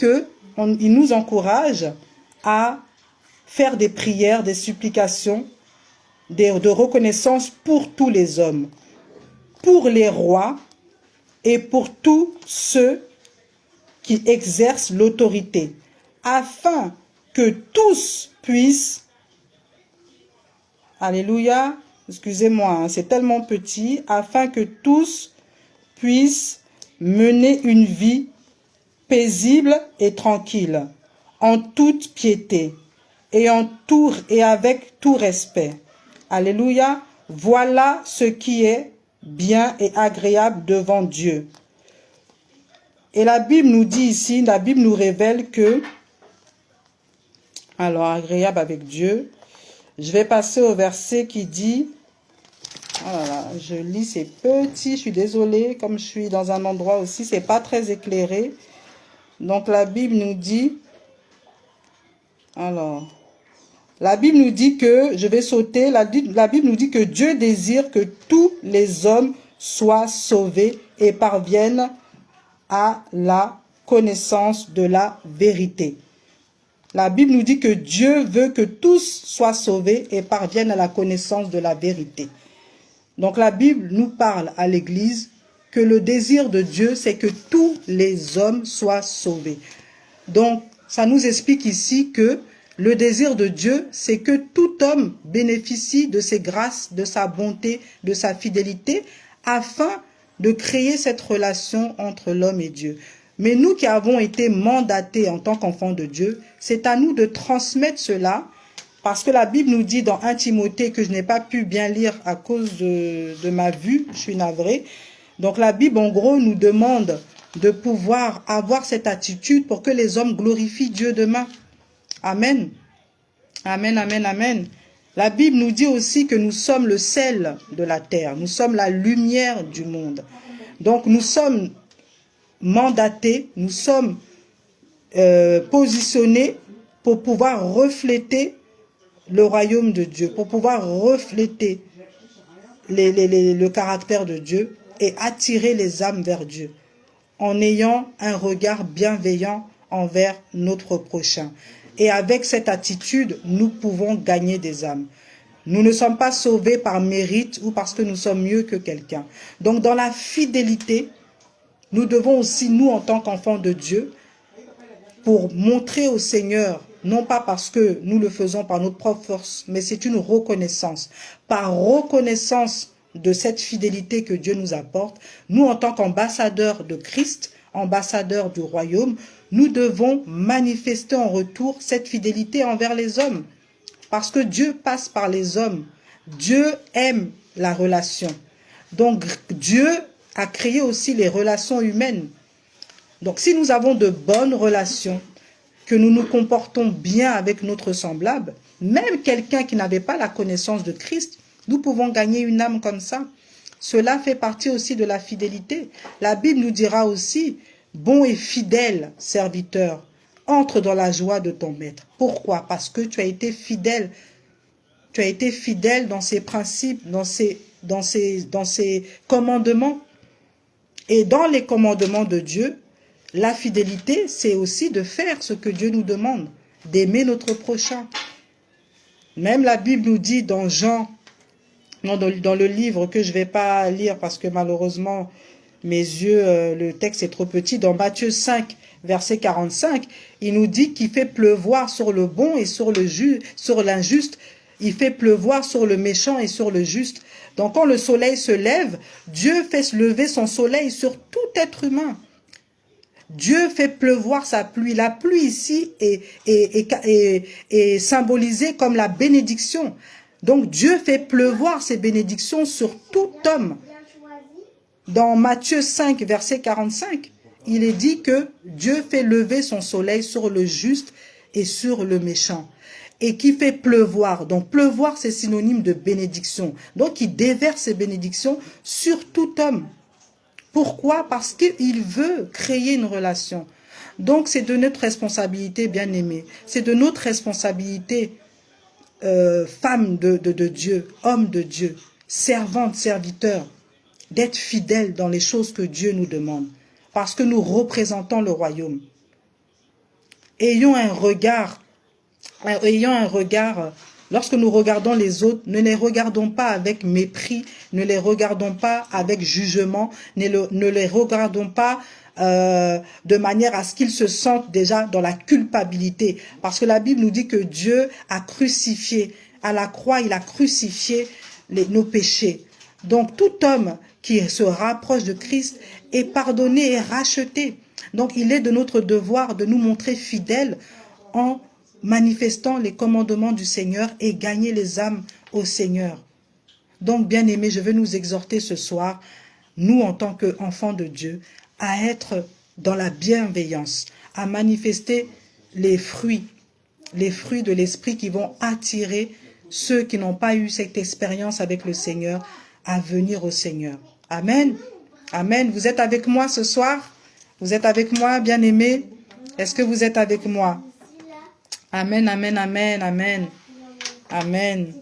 il nous encourage à faire des prières, des supplications, de reconnaissance pour tous les hommes, pour les rois et pour tous ceux qui exercent l'autorité, afin que tous puissent, alléluia, excusez-moi, c'est tellement petit, afin que tous puissent mener une vie paisible et tranquille, en toute piété et avec tout respect. Alléluia, voilà ce qui est bien et agréable devant Dieu. Et la Bible nous dit ici, la Bible nous révèle que, alors agréable avec Dieu, je vais passer au verset qui dit, oh là là, je lis, c'est petit, je suis désolée, comme je suis dans un endroit aussi, c'est pas très éclairé. Donc la Bible nous dit, alors, la Bible nous dit que, je vais sauter, la Bible nous dit que Dieu désire que tous les hommes soient sauvés et parviennent à la connaissance de la vérité. La Bible nous dit que Dieu veut que tous soient sauvés et parviennent à la connaissance de la vérité. Donc la Bible nous parle à l'Église que le désir de Dieu, c'est que tous les hommes soient sauvés. Donc ça nous explique ici que le désir de Dieu, c'est que tout homme bénéficie de ses grâces, de sa bonté, de sa fidélité, afin de créer cette relation entre l'homme et Dieu. Mais nous qui avons été mandatés en tant qu'enfants de Dieu, c'est à nous de transmettre cela, parce que la Bible nous dit dans 1 Timothée, que je n'ai pas pu bien lire à cause de ma vue, je suis navrée. Donc la Bible en gros nous demande de pouvoir avoir cette attitude pour que les hommes glorifient Dieu demain. Amen. Amen, amen, amen. La Bible nous dit aussi que nous sommes le sel de la terre. Nous sommes la lumière du monde. Donc nous sommes mandatés, nous sommes positionnés pour pouvoir refléter le royaume de Dieu, pour pouvoir refléter le caractère de Dieu et attirer les âmes vers Dieu, en ayant un regard bienveillant envers notre prochain. Et avec cette attitude, nous pouvons gagner des âmes. Nous ne sommes pas sauvés par mérite ou parce que nous sommes mieux que quelqu'un. Donc dans la fidélité, nous devons aussi, nous en tant qu'enfants de Dieu, pour montrer au Seigneur, non pas parce que nous le faisons par notre propre force, mais c'est une reconnaissance. Par reconnaissance de cette fidélité que Dieu nous apporte, nous en tant qu'ambassadeurs de Christ, ambassadeurs du royaume, nous devons manifester en retour cette fidélité envers les hommes. Parce que Dieu passe par les hommes. Dieu aime la relation. Donc Dieu a créé aussi les relations humaines. Donc si nous avons de bonnes relations, que nous nous comportons bien avec notre semblable, même quelqu'un qui n'avait pas la connaissance de Christ, nous pouvons gagner une âme comme ça. Cela fait partie aussi de la fidélité. La Bible nous dira aussi, bon et fidèle serviteur, entre dans la joie de ton maître. Pourquoi? Parce que tu as été fidèle. Tu as été fidèle dans ses principes, dans ses commandements. Et dans les commandements de Dieu, la fidélité, c'est aussi de faire ce que Dieu nous demande, d'aimer notre prochain. Même la Bible nous dit dans Jean, dans le livre que je ne vais pas lire parce que malheureusement, mes yeux, le texte est trop petit, dans Matthieu 5, verset 45, il nous dit qu'il fait pleuvoir sur le bon et sur l'injuste, il fait pleuvoir sur le méchant et sur le juste. Donc quand le soleil se lève, Dieu fait se lever son soleil sur tout être humain. Dieu fait pleuvoir sa pluie. La pluie ici est symbolisée comme la bénédiction. Donc Dieu fait pleuvoir ses bénédictions sur tout homme. Dans Matthieu 5, verset 45, il est dit que Dieu fait lever son soleil sur le juste et sur le méchant. Et qui fait pleuvoir. Donc pleuvoir, c'est synonyme de bénédiction. Donc il déverse ses bénédictions sur tout homme. Pourquoi? Parce qu'il veut créer une relation. Donc c'est de notre responsabilité, bien-aimés. C'est de notre responsabilité femme de Dieu, homme de Dieu, servante, serviteur, d'être fidèle dans les choses que Dieu nous demande, parce que nous représentons le royaume. Ayons un regard, lorsque nous regardons les autres, ne les regardons pas avec mépris, ne les regardons pas avec jugement, ne les regardons pas de manière à ce qu'ils se sentent déjà dans la culpabilité. Parce que la Bible nous dit que Dieu a crucifié, à la croix, il a crucifié nos péchés. Donc tout homme qui se rapproche de Christ est pardonné et racheté. Donc il est de notre devoir de nous montrer fidèles en manifestant les commandements du Seigneur et gagner les âmes au Seigneur. Donc bien aimés, je veux nous exhorter ce soir, nous en tant qu'enfants de Dieu, à être dans la bienveillance, à manifester les fruits de l'esprit qui vont attirer ceux qui n'ont pas eu cette expérience avec le Seigneur à venir au Seigneur. Amen. Amen. Vous êtes avec moi ce soir? Vous êtes avec moi, bien-aimés? Est-ce que vous êtes avec moi? Amen, amen, amen, amen. Amen.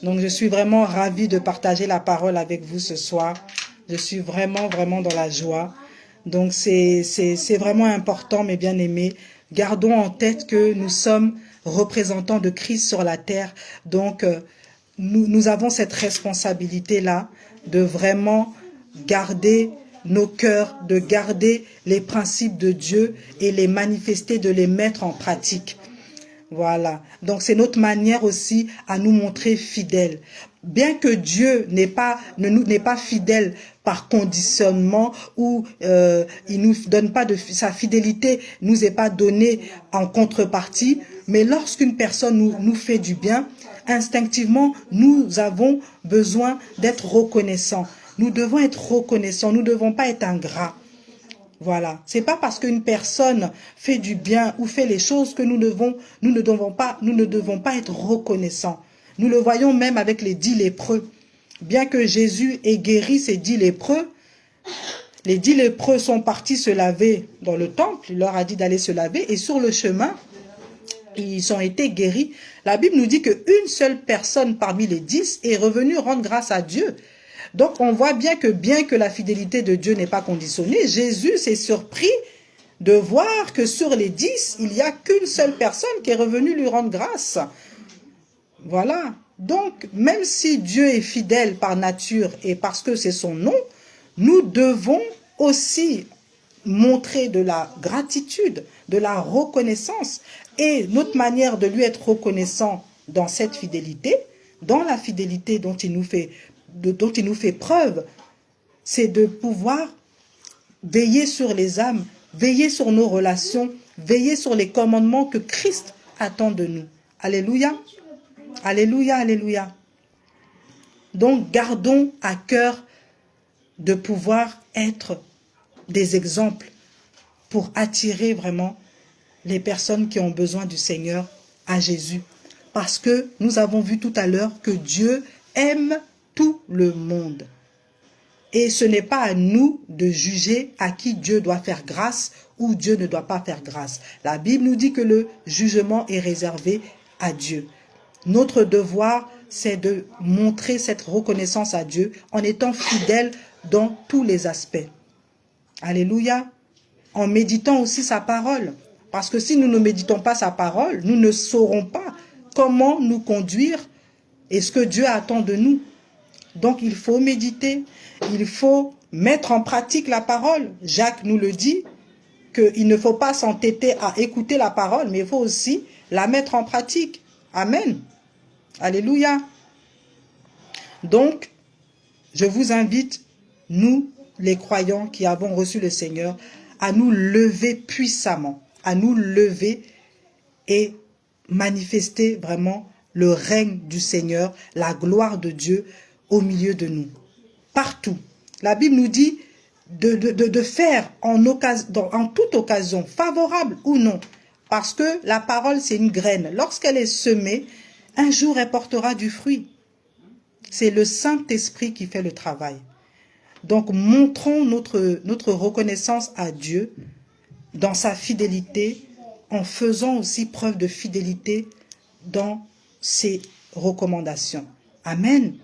Donc, je suis vraiment ravie de partager la parole avec vous ce soir. Je suis vraiment, vraiment dans la joie. Donc, c'est vraiment important, mes bien-aimés. Gardons en tête que nous sommes représentants de Christ sur la terre. Donc, nous avons cette responsabilité-là de vraiment garder nos cœurs, de garder les principes de Dieu et les manifester, de les mettre en pratique. Voilà. Donc, c'est notre manière aussi à nous montrer fidèles. Bien que Dieu n'est pas fidèle par conditionnement ou il nous donne pas sa fidélité nous est pas donnée en contrepartie, mais lorsqu'une personne nous fait du bien, instinctivement, nous avons besoin d'être reconnaissants. Nous devons être reconnaissants, nous ne devons pas être ingrats. Voilà. C'est pas parce qu'une personne fait du bien ou fait les choses que nous ne devons pas être reconnaissants. Nous le voyons même avec les 10 lépreux. Bien que Jésus ait guéri ces 10 lépreux, les 10 lépreux sont partis se laver dans le temple. Il leur a dit d'aller se laver et sur le chemin, ils ont été guéris. La Bible nous dit qu'une seule personne parmi les 10 est revenue rendre grâce à Dieu. Donc, on voit bien que la fidélité de Dieu n'est pas conditionnée, Jésus s'est surpris de voir que sur les 10, il n'y a qu'une seule personne qui est revenue lui rendre grâce. Voilà. Donc, même si Dieu est fidèle par nature et parce que c'est son nom, nous devons aussi montrer de la gratitude, de la reconnaissance. Et notre manière de lui être reconnaissant dans cette fidélité, dans la fidélité dont il nous fait preuve, c'est de pouvoir veiller sur les âmes, veiller sur nos relations, veiller sur les commandements que Christ attend de nous. Alléluia. Alléluia, alléluia. Donc, gardons à cœur de pouvoir être des exemples pour attirer vraiment les personnes qui ont besoin du Seigneur à Jésus. Parce que nous avons vu tout à l'heure que Dieu aime tout le monde. Et ce n'est pas à nous de juger à qui Dieu doit faire grâce ou Dieu ne doit pas faire grâce. La Bible nous dit que le jugement est réservé à Dieu. Notre devoir, c'est de montrer cette reconnaissance à Dieu en étant fidèle dans tous les aspects. Alléluia. En méditant aussi sa parole. Parce que si nous ne méditons pas sa parole, nous ne saurons pas comment nous conduire et ce que Dieu attend de nous. Donc il faut méditer, il faut mettre en pratique la parole. Jacques nous le dit, qu'il ne faut pas s'entêter à écouter la parole, mais il faut aussi la mettre en pratique. Amen. Alléluia. Donc, je vous invite, nous, les croyants qui avons reçu le Seigneur, à nous lever puissamment, à nous lever et manifester vraiment le règne du Seigneur, la gloire de Dieu au milieu de nous. Partout. La Bible nous dit de faire en toute occasion, favorable ou non. Parce que la parole, c'est une graine. Lorsqu'elle est semée, un jour, elle portera du fruit. C'est le Saint-Esprit qui fait le travail. Donc, montrons notre reconnaissance à Dieu dans sa fidélité, en faisant aussi preuve de fidélité dans ses recommandation. Amen.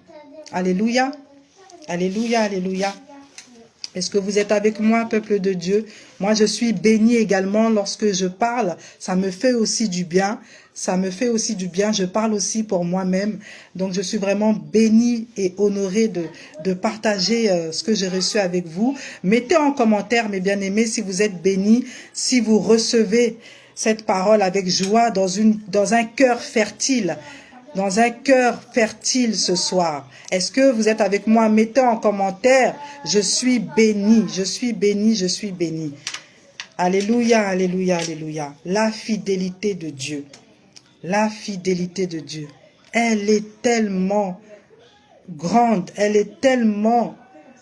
Alléluia. Alléluia, alléluia. Est-ce que vous êtes avec moi, peuple de Dieu? Moi, je suis bénie également lorsque je parle. Ça me fait aussi du bien. Ça me fait aussi du bien. Je parle aussi pour moi-même. Donc, je suis vraiment bénie et honorée de partager ce que j'ai reçu avec vous. Mettez en commentaire, mes bien-aimés, si vous êtes bénis, si vous recevez cette parole avec joie dans un cœur fertile. Dans un cœur fertile ce soir. Est-ce que vous êtes avec moi? Mettez en commentaire. Je suis béni, je suis béni, je suis béni. Alléluia, alléluia, alléluia. La fidélité de Dieu. La fidélité de Dieu. Elle est tellement grande, elle est tellement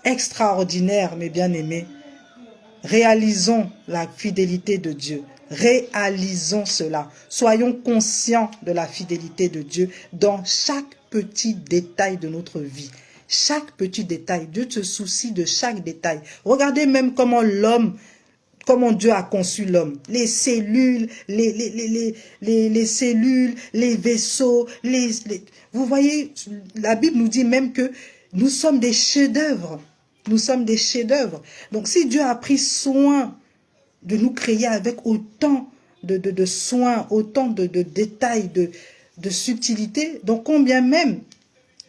extraordinaire, mes bien-aimés. Réalisons la fidélité de Dieu. Réalisons cela. Soyons conscients de la fidélité de Dieu dans chaque petit détail de notre vie. Chaque petit détail. Dieu se soucie de chaque détail. Regardez même comment comment Dieu a conçu l'homme. Les cellules, les cellules, les vaisseaux. Vous voyez, la Bible nous dit même que nous sommes des chefs-d'œuvre. Nous sommes des chefs-d'œuvre. Donc, si Dieu a pris soin de nous créer avec autant de soins, autant de détails, de subtilité, donc combien même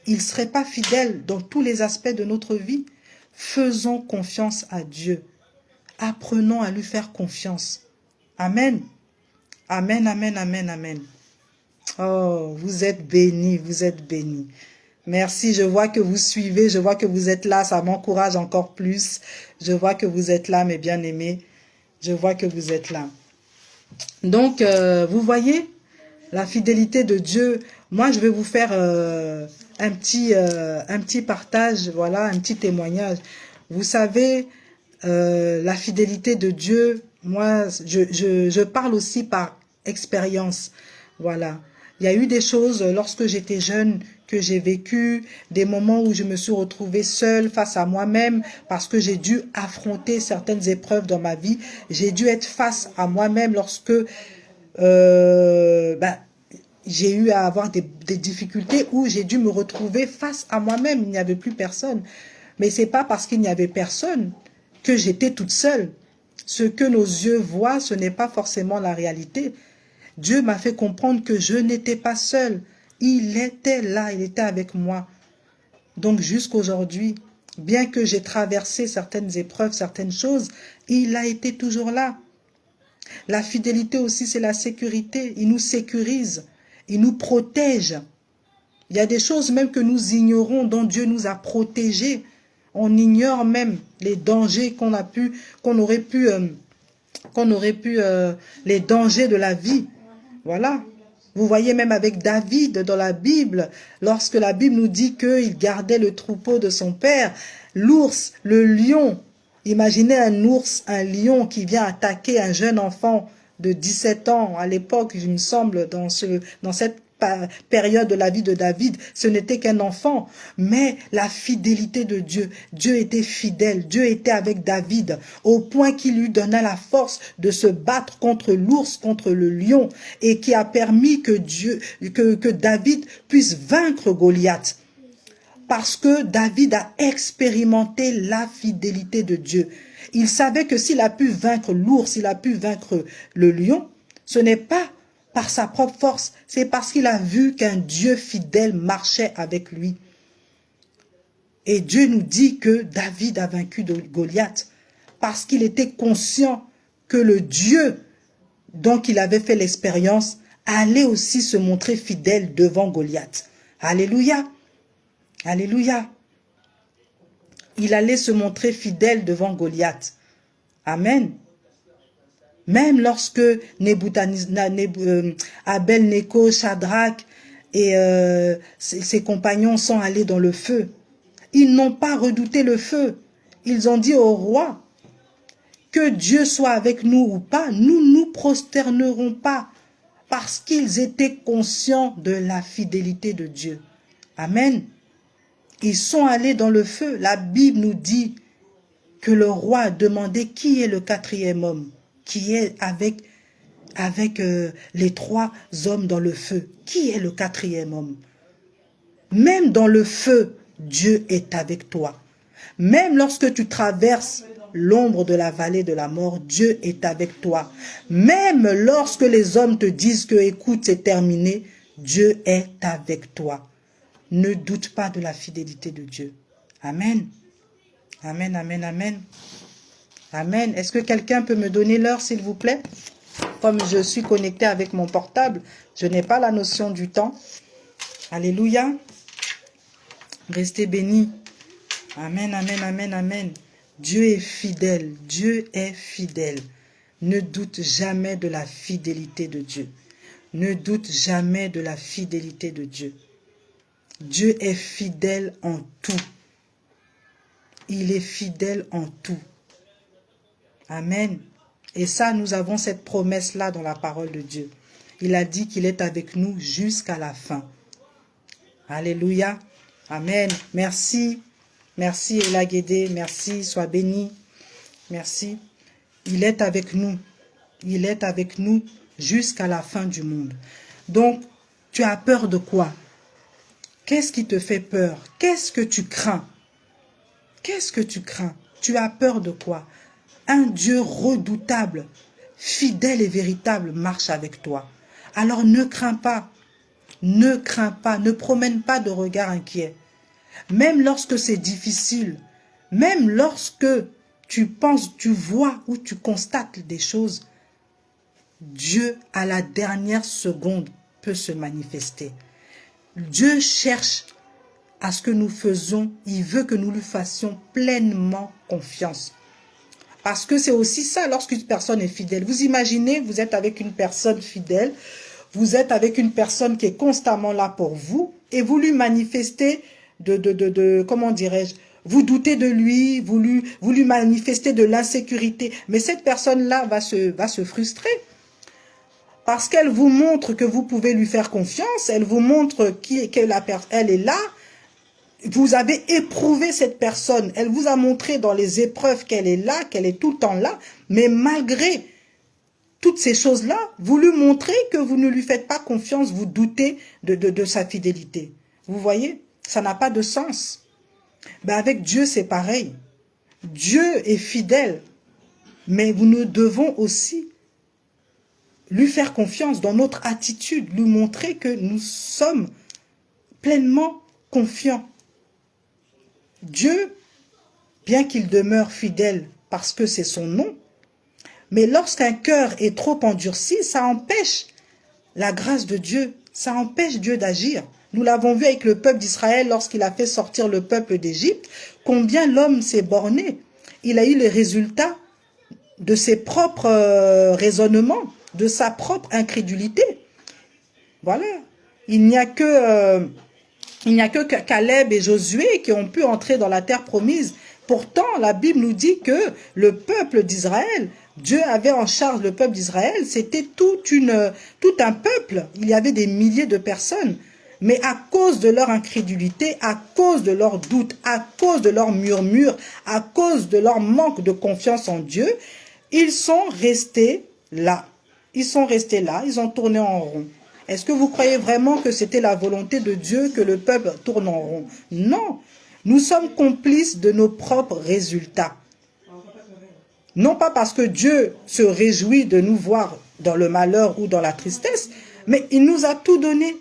il ne serait pas fidèle dans tous les aspects de notre vie? Faisons confiance à Dieu. Apprenons à lui faire confiance. Amen. Amen, amen, amen, amen. Oh, vous êtes bénis, vous êtes bénis. Merci, je vois que vous suivez, je vois que vous êtes là, ça m'encourage encore plus. Je vois que vous êtes là, mes bien-aimés. Je vois que vous êtes là. Donc, vous voyez, la fidélité de Dieu. Moi, je vais vous faire un petit partage, voilà, un petit témoignage. Vous savez, la fidélité de Dieu, moi, je parle aussi par expérience. Voilà. Il y a eu des choses lorsque j'étais jeune que j'ai vécu, des moments où je me suis retrouvée seule face à moi-même parce que j'ai dû affronter certaines épreuves dans ma vie. J'ai dû être face à moi-même lorsque j'ai eu à avoir des difficultés où j'ai dû me retrouver face à moi-même. Il n'y avait plus personne. Mais c'est pas parce qu'il n'y avait personne que j'étais toute seule. Ce que nos yeux voient, ce n'est pas forcément la réalité. Dieu m'a fait comprendre que je n'étais pas seule. Il était là, il était avec moi. Donc jusqu'aujourd'hui, bien que j'ai traversé certaines épreuves, certaines choses, il a été toujours là. La fidélité aussi, c'est la sécurité. Il nous sécurise, il nous protège. Il y a des choses même que nous ignorons, dont Dieu nous a protégés. On ignore même les dangers qu'on aurait pu, les dangers de la vie. Voilà. Vous voyez même avec David dans la Bible, lorsque la Bible nous dit qu'il gardait le troupeau de son père, l'ours, le lion. Imaginez un ours, un lion qui vient attaquer un jeune enfant de 17 ans à l'époque, il me semble, dans cette période de la vie de David, ce n'était qu'un enfant, mais la fidélité de Dieu, Dieu était fidèle, Dieu était avec David, au point qu'il lui donna la force de se battre contre l'ours, contre le lion, et qui a permis que David puisse vaincre Goliath. Parce que David a expérimenté la fidélité de Dieu. Il savait que s'il a pu vaincre l'ours, il a pu vaincre le lion, ce n'est pas par sa propre force, c'est parce qu'il a vu qu'un Dieu fidèle marchait avec lui. Et Dieu nous dit que David a vaincu Goliath parce qu'il était conscient que le Dieu dont il avait fait l'expérience allait aussi se montrer fidèle devant Goliath. Alléluia. Alléluia. Il allait se montrer fidèle devant Goliath. Amen. Même lorsque Abel, Néco, Shadrach et ses compagnons sont allés dans le feu, ils n'ont pas redouté le feu. Ils ont dit au roi, que Dieu soit avec nous ou pas, nous ne nous prosternerons pas parce qu'ils étaient conscients de la fidélité de Dieu. Amen. Ils sont allés dans le feu. La Bible nous dit que le roi a demandé qui est le quatrième homme, qui est avec les trois hommes dans le feu. Qui est le quatrième homme? Même dans le feu, Dieu est avec toi. Même lorsque tu traverses l'ombre de la vallée de la mort, Dieu est avec toi. Même lorsque les hommes te disent que, écoute, c'est terminé, Dieu est avec toi. Ne doute pas de la fidélité de Dieu. Amen. Amen, amen, amen. Amen. Est-ce que quelqu'un peut me donner l'heure, s'il vous plaît? Comme je suis connecté avec mon portable, je n'ai pas la notion du temps. Alléluia. Restez bénis. Amen, amen, amen, amen. Dieu est fidèle. Dieu est fidèle. Ne doute jamais de la fidélité de Dieu. Ne doute jamais de la fidélité de Dieu. Dieu est fidèle en tout. Il est fidèle en tout. Amen. Et ça, nous avons cette promesse-là dans la parole de Dieu. Il a dit qu'il est avec nous jusqu'à la fin. Alléluia. Amen. Merci. Merci Ella Guédé. Merci. Sois béni. Merci. Il est avec nous. Il est avec nous jusqu'à la fin du monde. Donc, tu as peur de quoi? Qu'est-ce qui te fait peur? Qu'est-ce que tu crains? Qu'est-ce que tu crains? Tu as peur de quoi? Un Dieu redoutable, fidèle et véritable marche avec toi. Alors ne crains pas, ne crains pas, ne promène pas de regard inquiet. Même lorsque c'est difficile, même lorsque tu penses, tu vois ou tu constates des choses, Dieu à la dernière seconde peut se manifester. Dieu cherche à ce que nous faisons, il veut que nous lui fassions pleinement confiance. Parce que c'est aussi ça lorsqu'une personne est fidèle. Vous imaginez, vous êtes avec une personne fidèle, vous êtes avec une personne qui est constamment là pour vous et vous lui manifestez comment dirais-je, vous doutez de lui, vous lui manifestez de l'insécurité. Mais cette personne-là va se frustrer. Parce qu'elle vous montre que vous pouvez lui faire confiance, elle vous montre qu'elle est là. Vous avez éprouvé cette personne, elle vous a montré dans les épreuves qu'elle est là, qu'elle est tout le temps là, mais malgré toutes ces choses-là, vous lui montrez que vous ne lui faites pas confiance, vous doutez de sa fidélité. Vous voyez, ça n'a pas de sens. Ben avec Dieu, c'est pareil. Dieu est fidèle, mais nous devons aussi lui faire confiance dans notre attitude, lui montrer que nous sommes pleinement confiants. Dieu, bien qu'il demeure fidèle parce que c'est son nom, mais lorsqu'un cœur est trop endurci, ça empêche la grâce de Dieu, ça empêche Dieu d'agir. Nous l'avons vu avec le peuple d'Israël lorsqu'il a fait sortir le peuple d'Égypte, combien l'homme s'est borné. Il a eu les résultats de ses propres raisonnements, de sa propre incrédulité. Voilà. Il n'y a que Caleb et Josué qui ont pu entrer dans la terre promise. Pourtant, la Bible nous dit que le peuple d'Israël, Dieu avait en charge le peuple d'Israël, c'était tout un peuple. Il y avait des milliers de personnes. Mais à cause de leur incrédulité, à cause de leurs doutes, à cause de leurs murmures, à cause de leur manque de confiance en Dieu, ils sont restés là. Ils sont restés là, ils ont tourné en rond. Est-ce que vous croyez vraiment que c'était la volonté de Dieu que le peuple tourne en rond? Non. Nous sommes complices de nos propres résultats. Non pas parce que Dieu se réjouit de nous voir dans le malheur ou dans la tristesse, mais il nous a tout donné.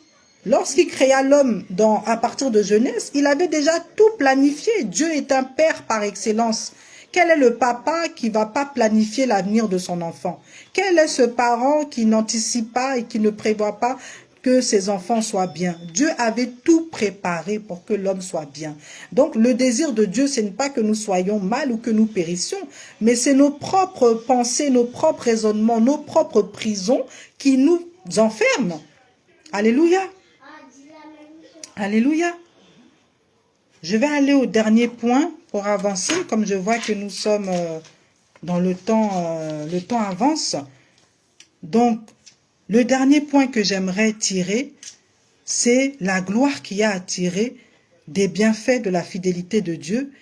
Lorsqu'il créa l'homme à partir de Genèse, il avait déjà tout planifié. Dieu est un père par excellence. Quel est le papa qui ne va pas planifier l'avenir de son enfant? Quel est ce parent qui n'anticipe pas et qui ne prévoit pas que ses enfants soient bien? Dieu avait tout préparé pour que l'homme soit bien. Donc le désir de Dieu, ce n'est pas que nous soyons mal ou que nous périssions, mais c'est nos propres pensées, nos propres raisonnements, nos propres prisons qui nous enferment. Alléluia. Alléluia. Je vais aller au dernier point pour avancer, comme je vois que nous sommes dans le temps avance. Donc, le dernier point que j'aimerais tirer, c'est la gloire qu'il y a à tirer des bienfaits de la fidélité de Dieu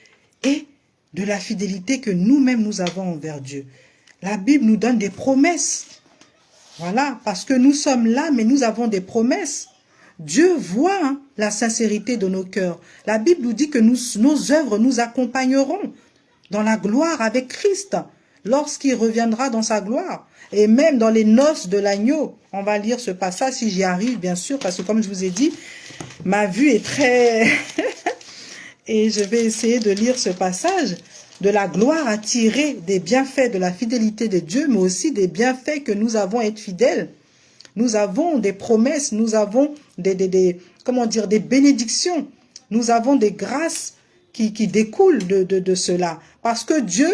et de la fidélité que nous-mêmes nous avons envers Dieu. La Bible nous donne des promesses. Voilà, parce que nous sommes là, mais nous avons des promesses. Dieu voit la sincérité de nos cœurs. La Bible nous dit que nos œuvres nous accompagneront dans la gloire avec Christ, lorsqu'il reviendra dans sa gloire. Et même dans les noces de l'agneau, on va lire ce passage si j'y arrive, bien sûr, parce que comme je vous ai dit, ma vue est très... Et je vais essayer de lire ce passage de la gloire à tirer des bienfaits de la fidélité de Dieu, mais aussi des bienfaits que nous avons à être fidèles. Nous avons des promesses, nous avons comment dire, des bénédictions, nous avons des grâces qui découlent de cela. Parce que Dieu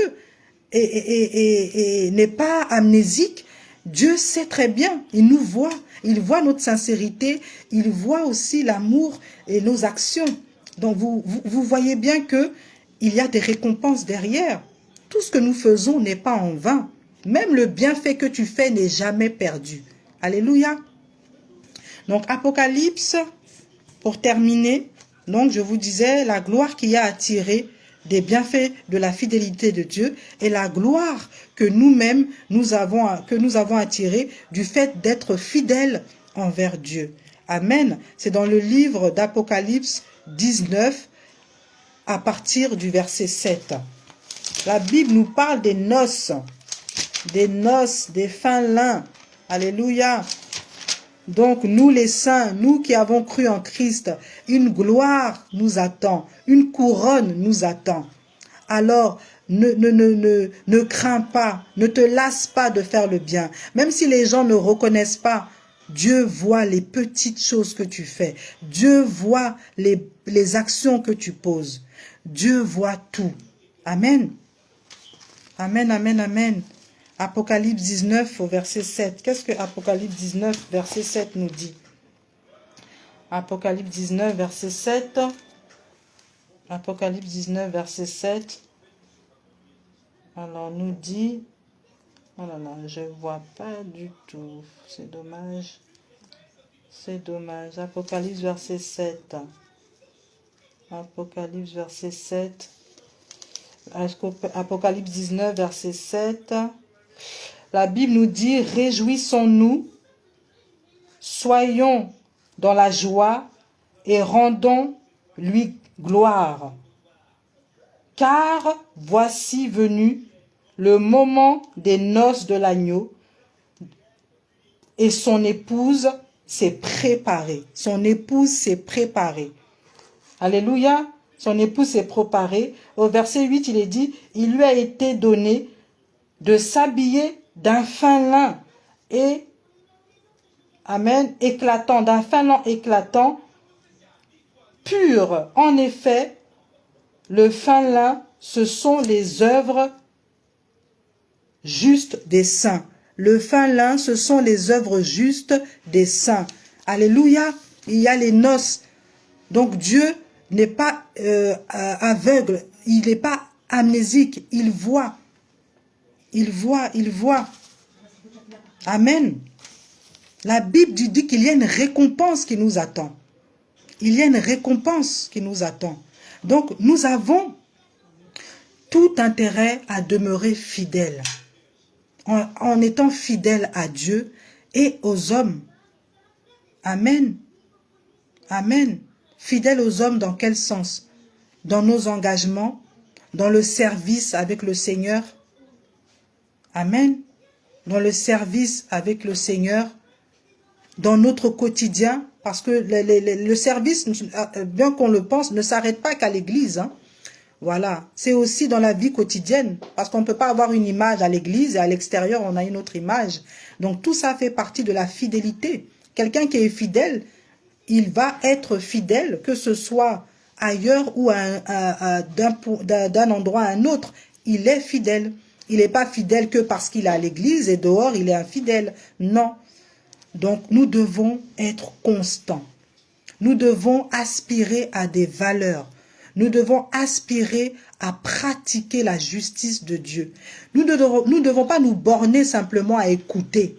n'est pas amnésique, Dieu sait très bien, il nous voit, il voit notre sincérité, il voit aussi l'amour et nos actions. Donc vous voyez bien que il y a des récompenses derrière. Tout ce que nous faisons n'est pas en vain. Même le bienfait que tu fais n'est jamais perdu. Alléluia. Donc Apocalypse, pour terminer, donc je vous disais la gloire qu'il y a à tirer des bienfaits de la fidélité de Dieu et la gloire que nous-mêmes nous avons à tirer du fait d'être fidèles envers Dieu. Amen. C'est dans le livre d'Apocalypse 19 à partir du verset 7. La Bible nous parle des noces, des fins lin. Alléluia. Donc nous les saints, nous qui avons cru en Christ, une gloire nous attend, une couronne nous attend. Alors ne crains pas, ne te lasse pas de faire le bien. Même si les gens ne reconnaissent pas, Dieu voit les petites choses que tu fais. Dieu voit les actions que tu poses. Dieu voit tout. Amen. Amen, amen, amen. Apocalypse 19 au verset 7. Qu'est-ce que Apocalypse 19 verset 7 nous dit? Apocalypse 19 verset 7. Apocalypse 19 verset 7. Alors nous dit... Oh là là, je ne vois pas du tout. C'est dommage. C'est dommage. Apocalypse verset 7. Apocalypse verset 7. Apocalypse 19 verset 7. La Bible nous dit, réjouissons-nous, soyons dans la joie et rendons-lui gloire. Car voici venu le moment des noces de l'agneau et son épouse s'est préparée. Son épouse s'est préparée. Alléluia. Son épouse s'est préparée. Au verset 8, il est dit, il lui a été donné de s'habiller d'un fin lin et, amen, éclatant, d'un fin lin éclatant, pur. En effet, le fin lin, ce sont les œuvres justes des saints. Le fin lin, ce sont les œuvres justes des saints. Alléluia. Il y a les noces. Donc Dieu n'est pas aveugle. Il n'est pas amnésique. Il voit. Il voit, il voit. Amen. La Bible dit qu'il y a une récompense qui nous attend. Il y a une récompense qui nous attend. Donc, nous avons tout intérêt à demeurer fidèles. En étant fidèles à Dieu et aux hommes. Amen. Amen. Fidèles aux hommes dans quel sens? Dans nos engagements, dans le service avec le Seigneur. Amen. Dans le service avec le Seigneur, dans notre quotidien, parce que le service, bien qu'on le pense, ne s'arrête pas qu'à l'église. Hein. Voilà, c'est aussi dans la vie quotidienne, parce qu'on ne peut pas avoir une image à l'église et à l'extérieur, on a une autre image. Donc tout ça fait partie de la fidélité. Quelqu'un qui est fidèle, il va être fidèle, que ce soit ailleurs ou d'un endroit à un autre. Il est fidèle. Il n'est pas fidèle que parce qu'il est à l'église et dehors, il est infidèle. Non. Donc, nous devons être constants. Nous devons aspirer à des valeurs. Nous devons aspirer à pratiquer la justice de Dieu. Nous ne devons pas nous borner simplement à écouter,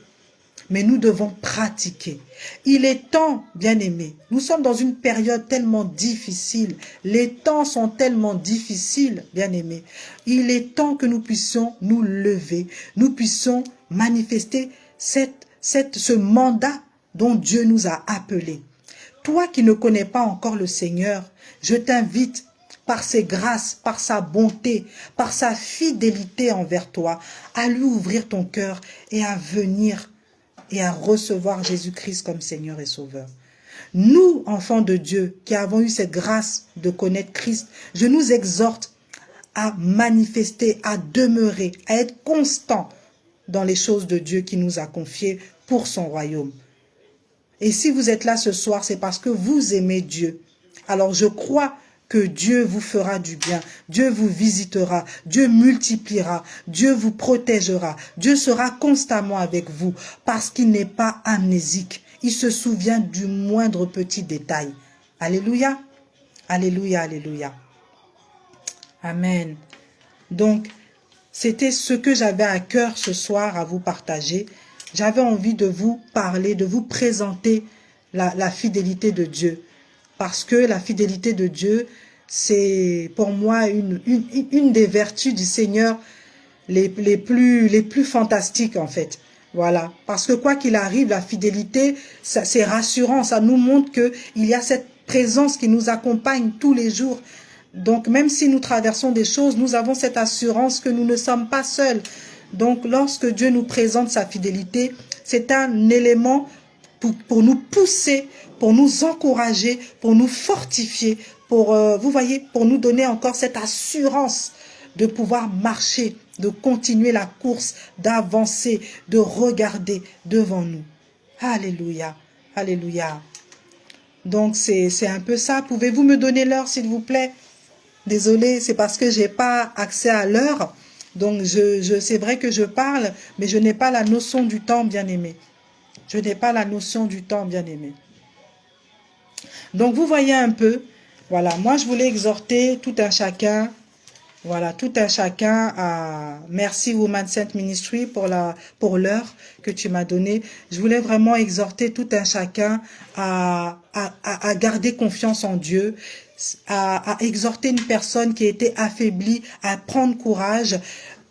mais nous devons pratiquer. Il est temps, bien-aimés, nous sommes dans une période tellement difficile. Les temps sont tellement difficiles, bien-aimés. Il est temps que nous puissions nous lever, nous puissions manifester ce mandat dont Dieu nous a appelés. Toi qui ne connais pas encore le Seigneur, je t'invite par ses grâces, par sa bonté, par sa fidélité envers toi, à lui ouvrir ton cœur et à venir et à recevoir Jésus-Christ comme Seigneur et Sauveur. Nous, enfants de Dieu, qui avons eu cette grâce de connaître Christ, je nous exhorte à manifester, à demeurer, à être constant dans les choses de Dieu qui nous a confiées pour son royaume. Et si vous êtes là ce soir, c'est parce que vous aimez Dieu. Alors je crois que Dieu vous fera du bien, Dieu vous visitera, Dieu multipliera, Dieu vous protégera, Dieu sera constamment avec vous parce qu'il n'est pas amnésique. Il se souvient du moindre petit détail. Alléluia, alléluia, alléluia. Amen. Donc, c'était ce que j'avais à cœur ce soir à vous partager. J'avais envie de vous parler, de vous présenter la fidélité de Dieu. Parce que la fidélité de Dieu, c'est pour moi une des vertus du Seigneur les plus fantastiques en fait. Voilà. Parce que quoi qu'il arrive, la fidélité, c'est rassurant. Ça nous montre qu'il y a cette présence qui nous accompagne tous les jours. Donc même si nous traversons des choses, nous avons cette assurance que nous ne sommes pas seuls. Donc lorsque Dieu nous présente sa fidélité, c'est un élément pour nous pousser, pour nous encourager, pour nous fortifier, pour, vous voyez, pour nous donner encore cette assurance de pouvoir marcher, de continuer la course, d'avancer, de regarder devant nous. Alléluia, alléluia. Donc c'est un peu ça. Pouvez-vous me donner l'heure s'il vous plaît? Désolée, c'est parce que j'ai pas accès à l'heure. Donc c'est vrai que je parle, mais je n'ai pas la notion du temps, bien-aimé. Je n'ai pas la notion du temps, bien-aimé. Donc, vous voyez un peu, voilà, moi, je voulais exhorter tout un chacun, voilà, tout un chacun à... Merci Woman Saint Ministry pour l'heure que tu m'as donnée. Je voulais vraiment exhorter tout un chacun à garder confiance en Dieu, à exhorter une personne qui était affaiblie, à prendre courage,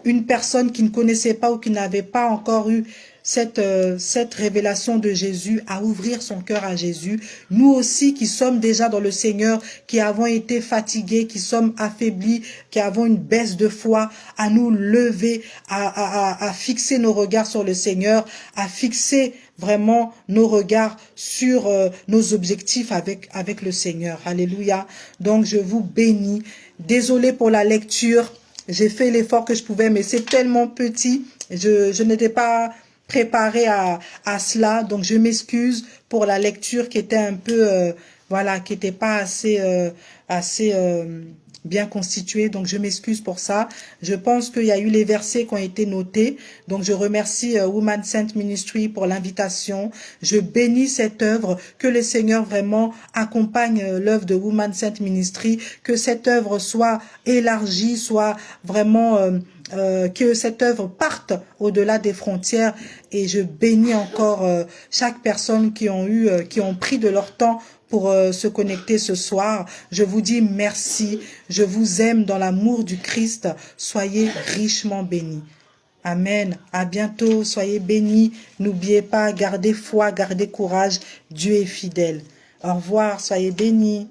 une personne qui ne connaissait pas ou qui n'avait pas encore eu cette révélation de Jésus, à ouvrir son cœur à Jésus. Nous aussi qui sommes déjà dans le Seigneur, qui avons été fatigués, qui sommes affaiblis, qui avons une baisse de foi, à nous lever, à fixer nos regards sur le Seigneur, à fixer vraiment nos regards sur nos objectifs avec le Seigneur. Alléluia. Donc je vous bénis. Désolé pour la lecture. J'ai fait l'effort que je pouvais, mais c'est tellement petit. Je n'étais pas préparé à cela, donc je m'excuse pour la lecture qui était un peu, voilà, qui n'était pas assez bien constituée, donc je m'excuse pour ça. Je pense qu'il y a eu les versets qui ont été notés, donc je remercie Woman Saint Ministry pour l'invitation. Je bénis cette œuvre, que le Seigneur vraiment accompagne l'œuvre de Woman Saint Ministry, que cette œuvre soit élargie, soit vraiment... que cette œuvre parte au-delà des frontières, et je bénis encore chaque personne qui ont pris de leur temps pour se connecter ce soir. Je vous dis merci, je vous aime dans l'amour du Christ, soyez richement bénis. Amen, à bientôt, soyez bénis, n'oubliez pas, gardez foi, gardez courage, Dieu est fidèle. Au revoir, soyez bénis.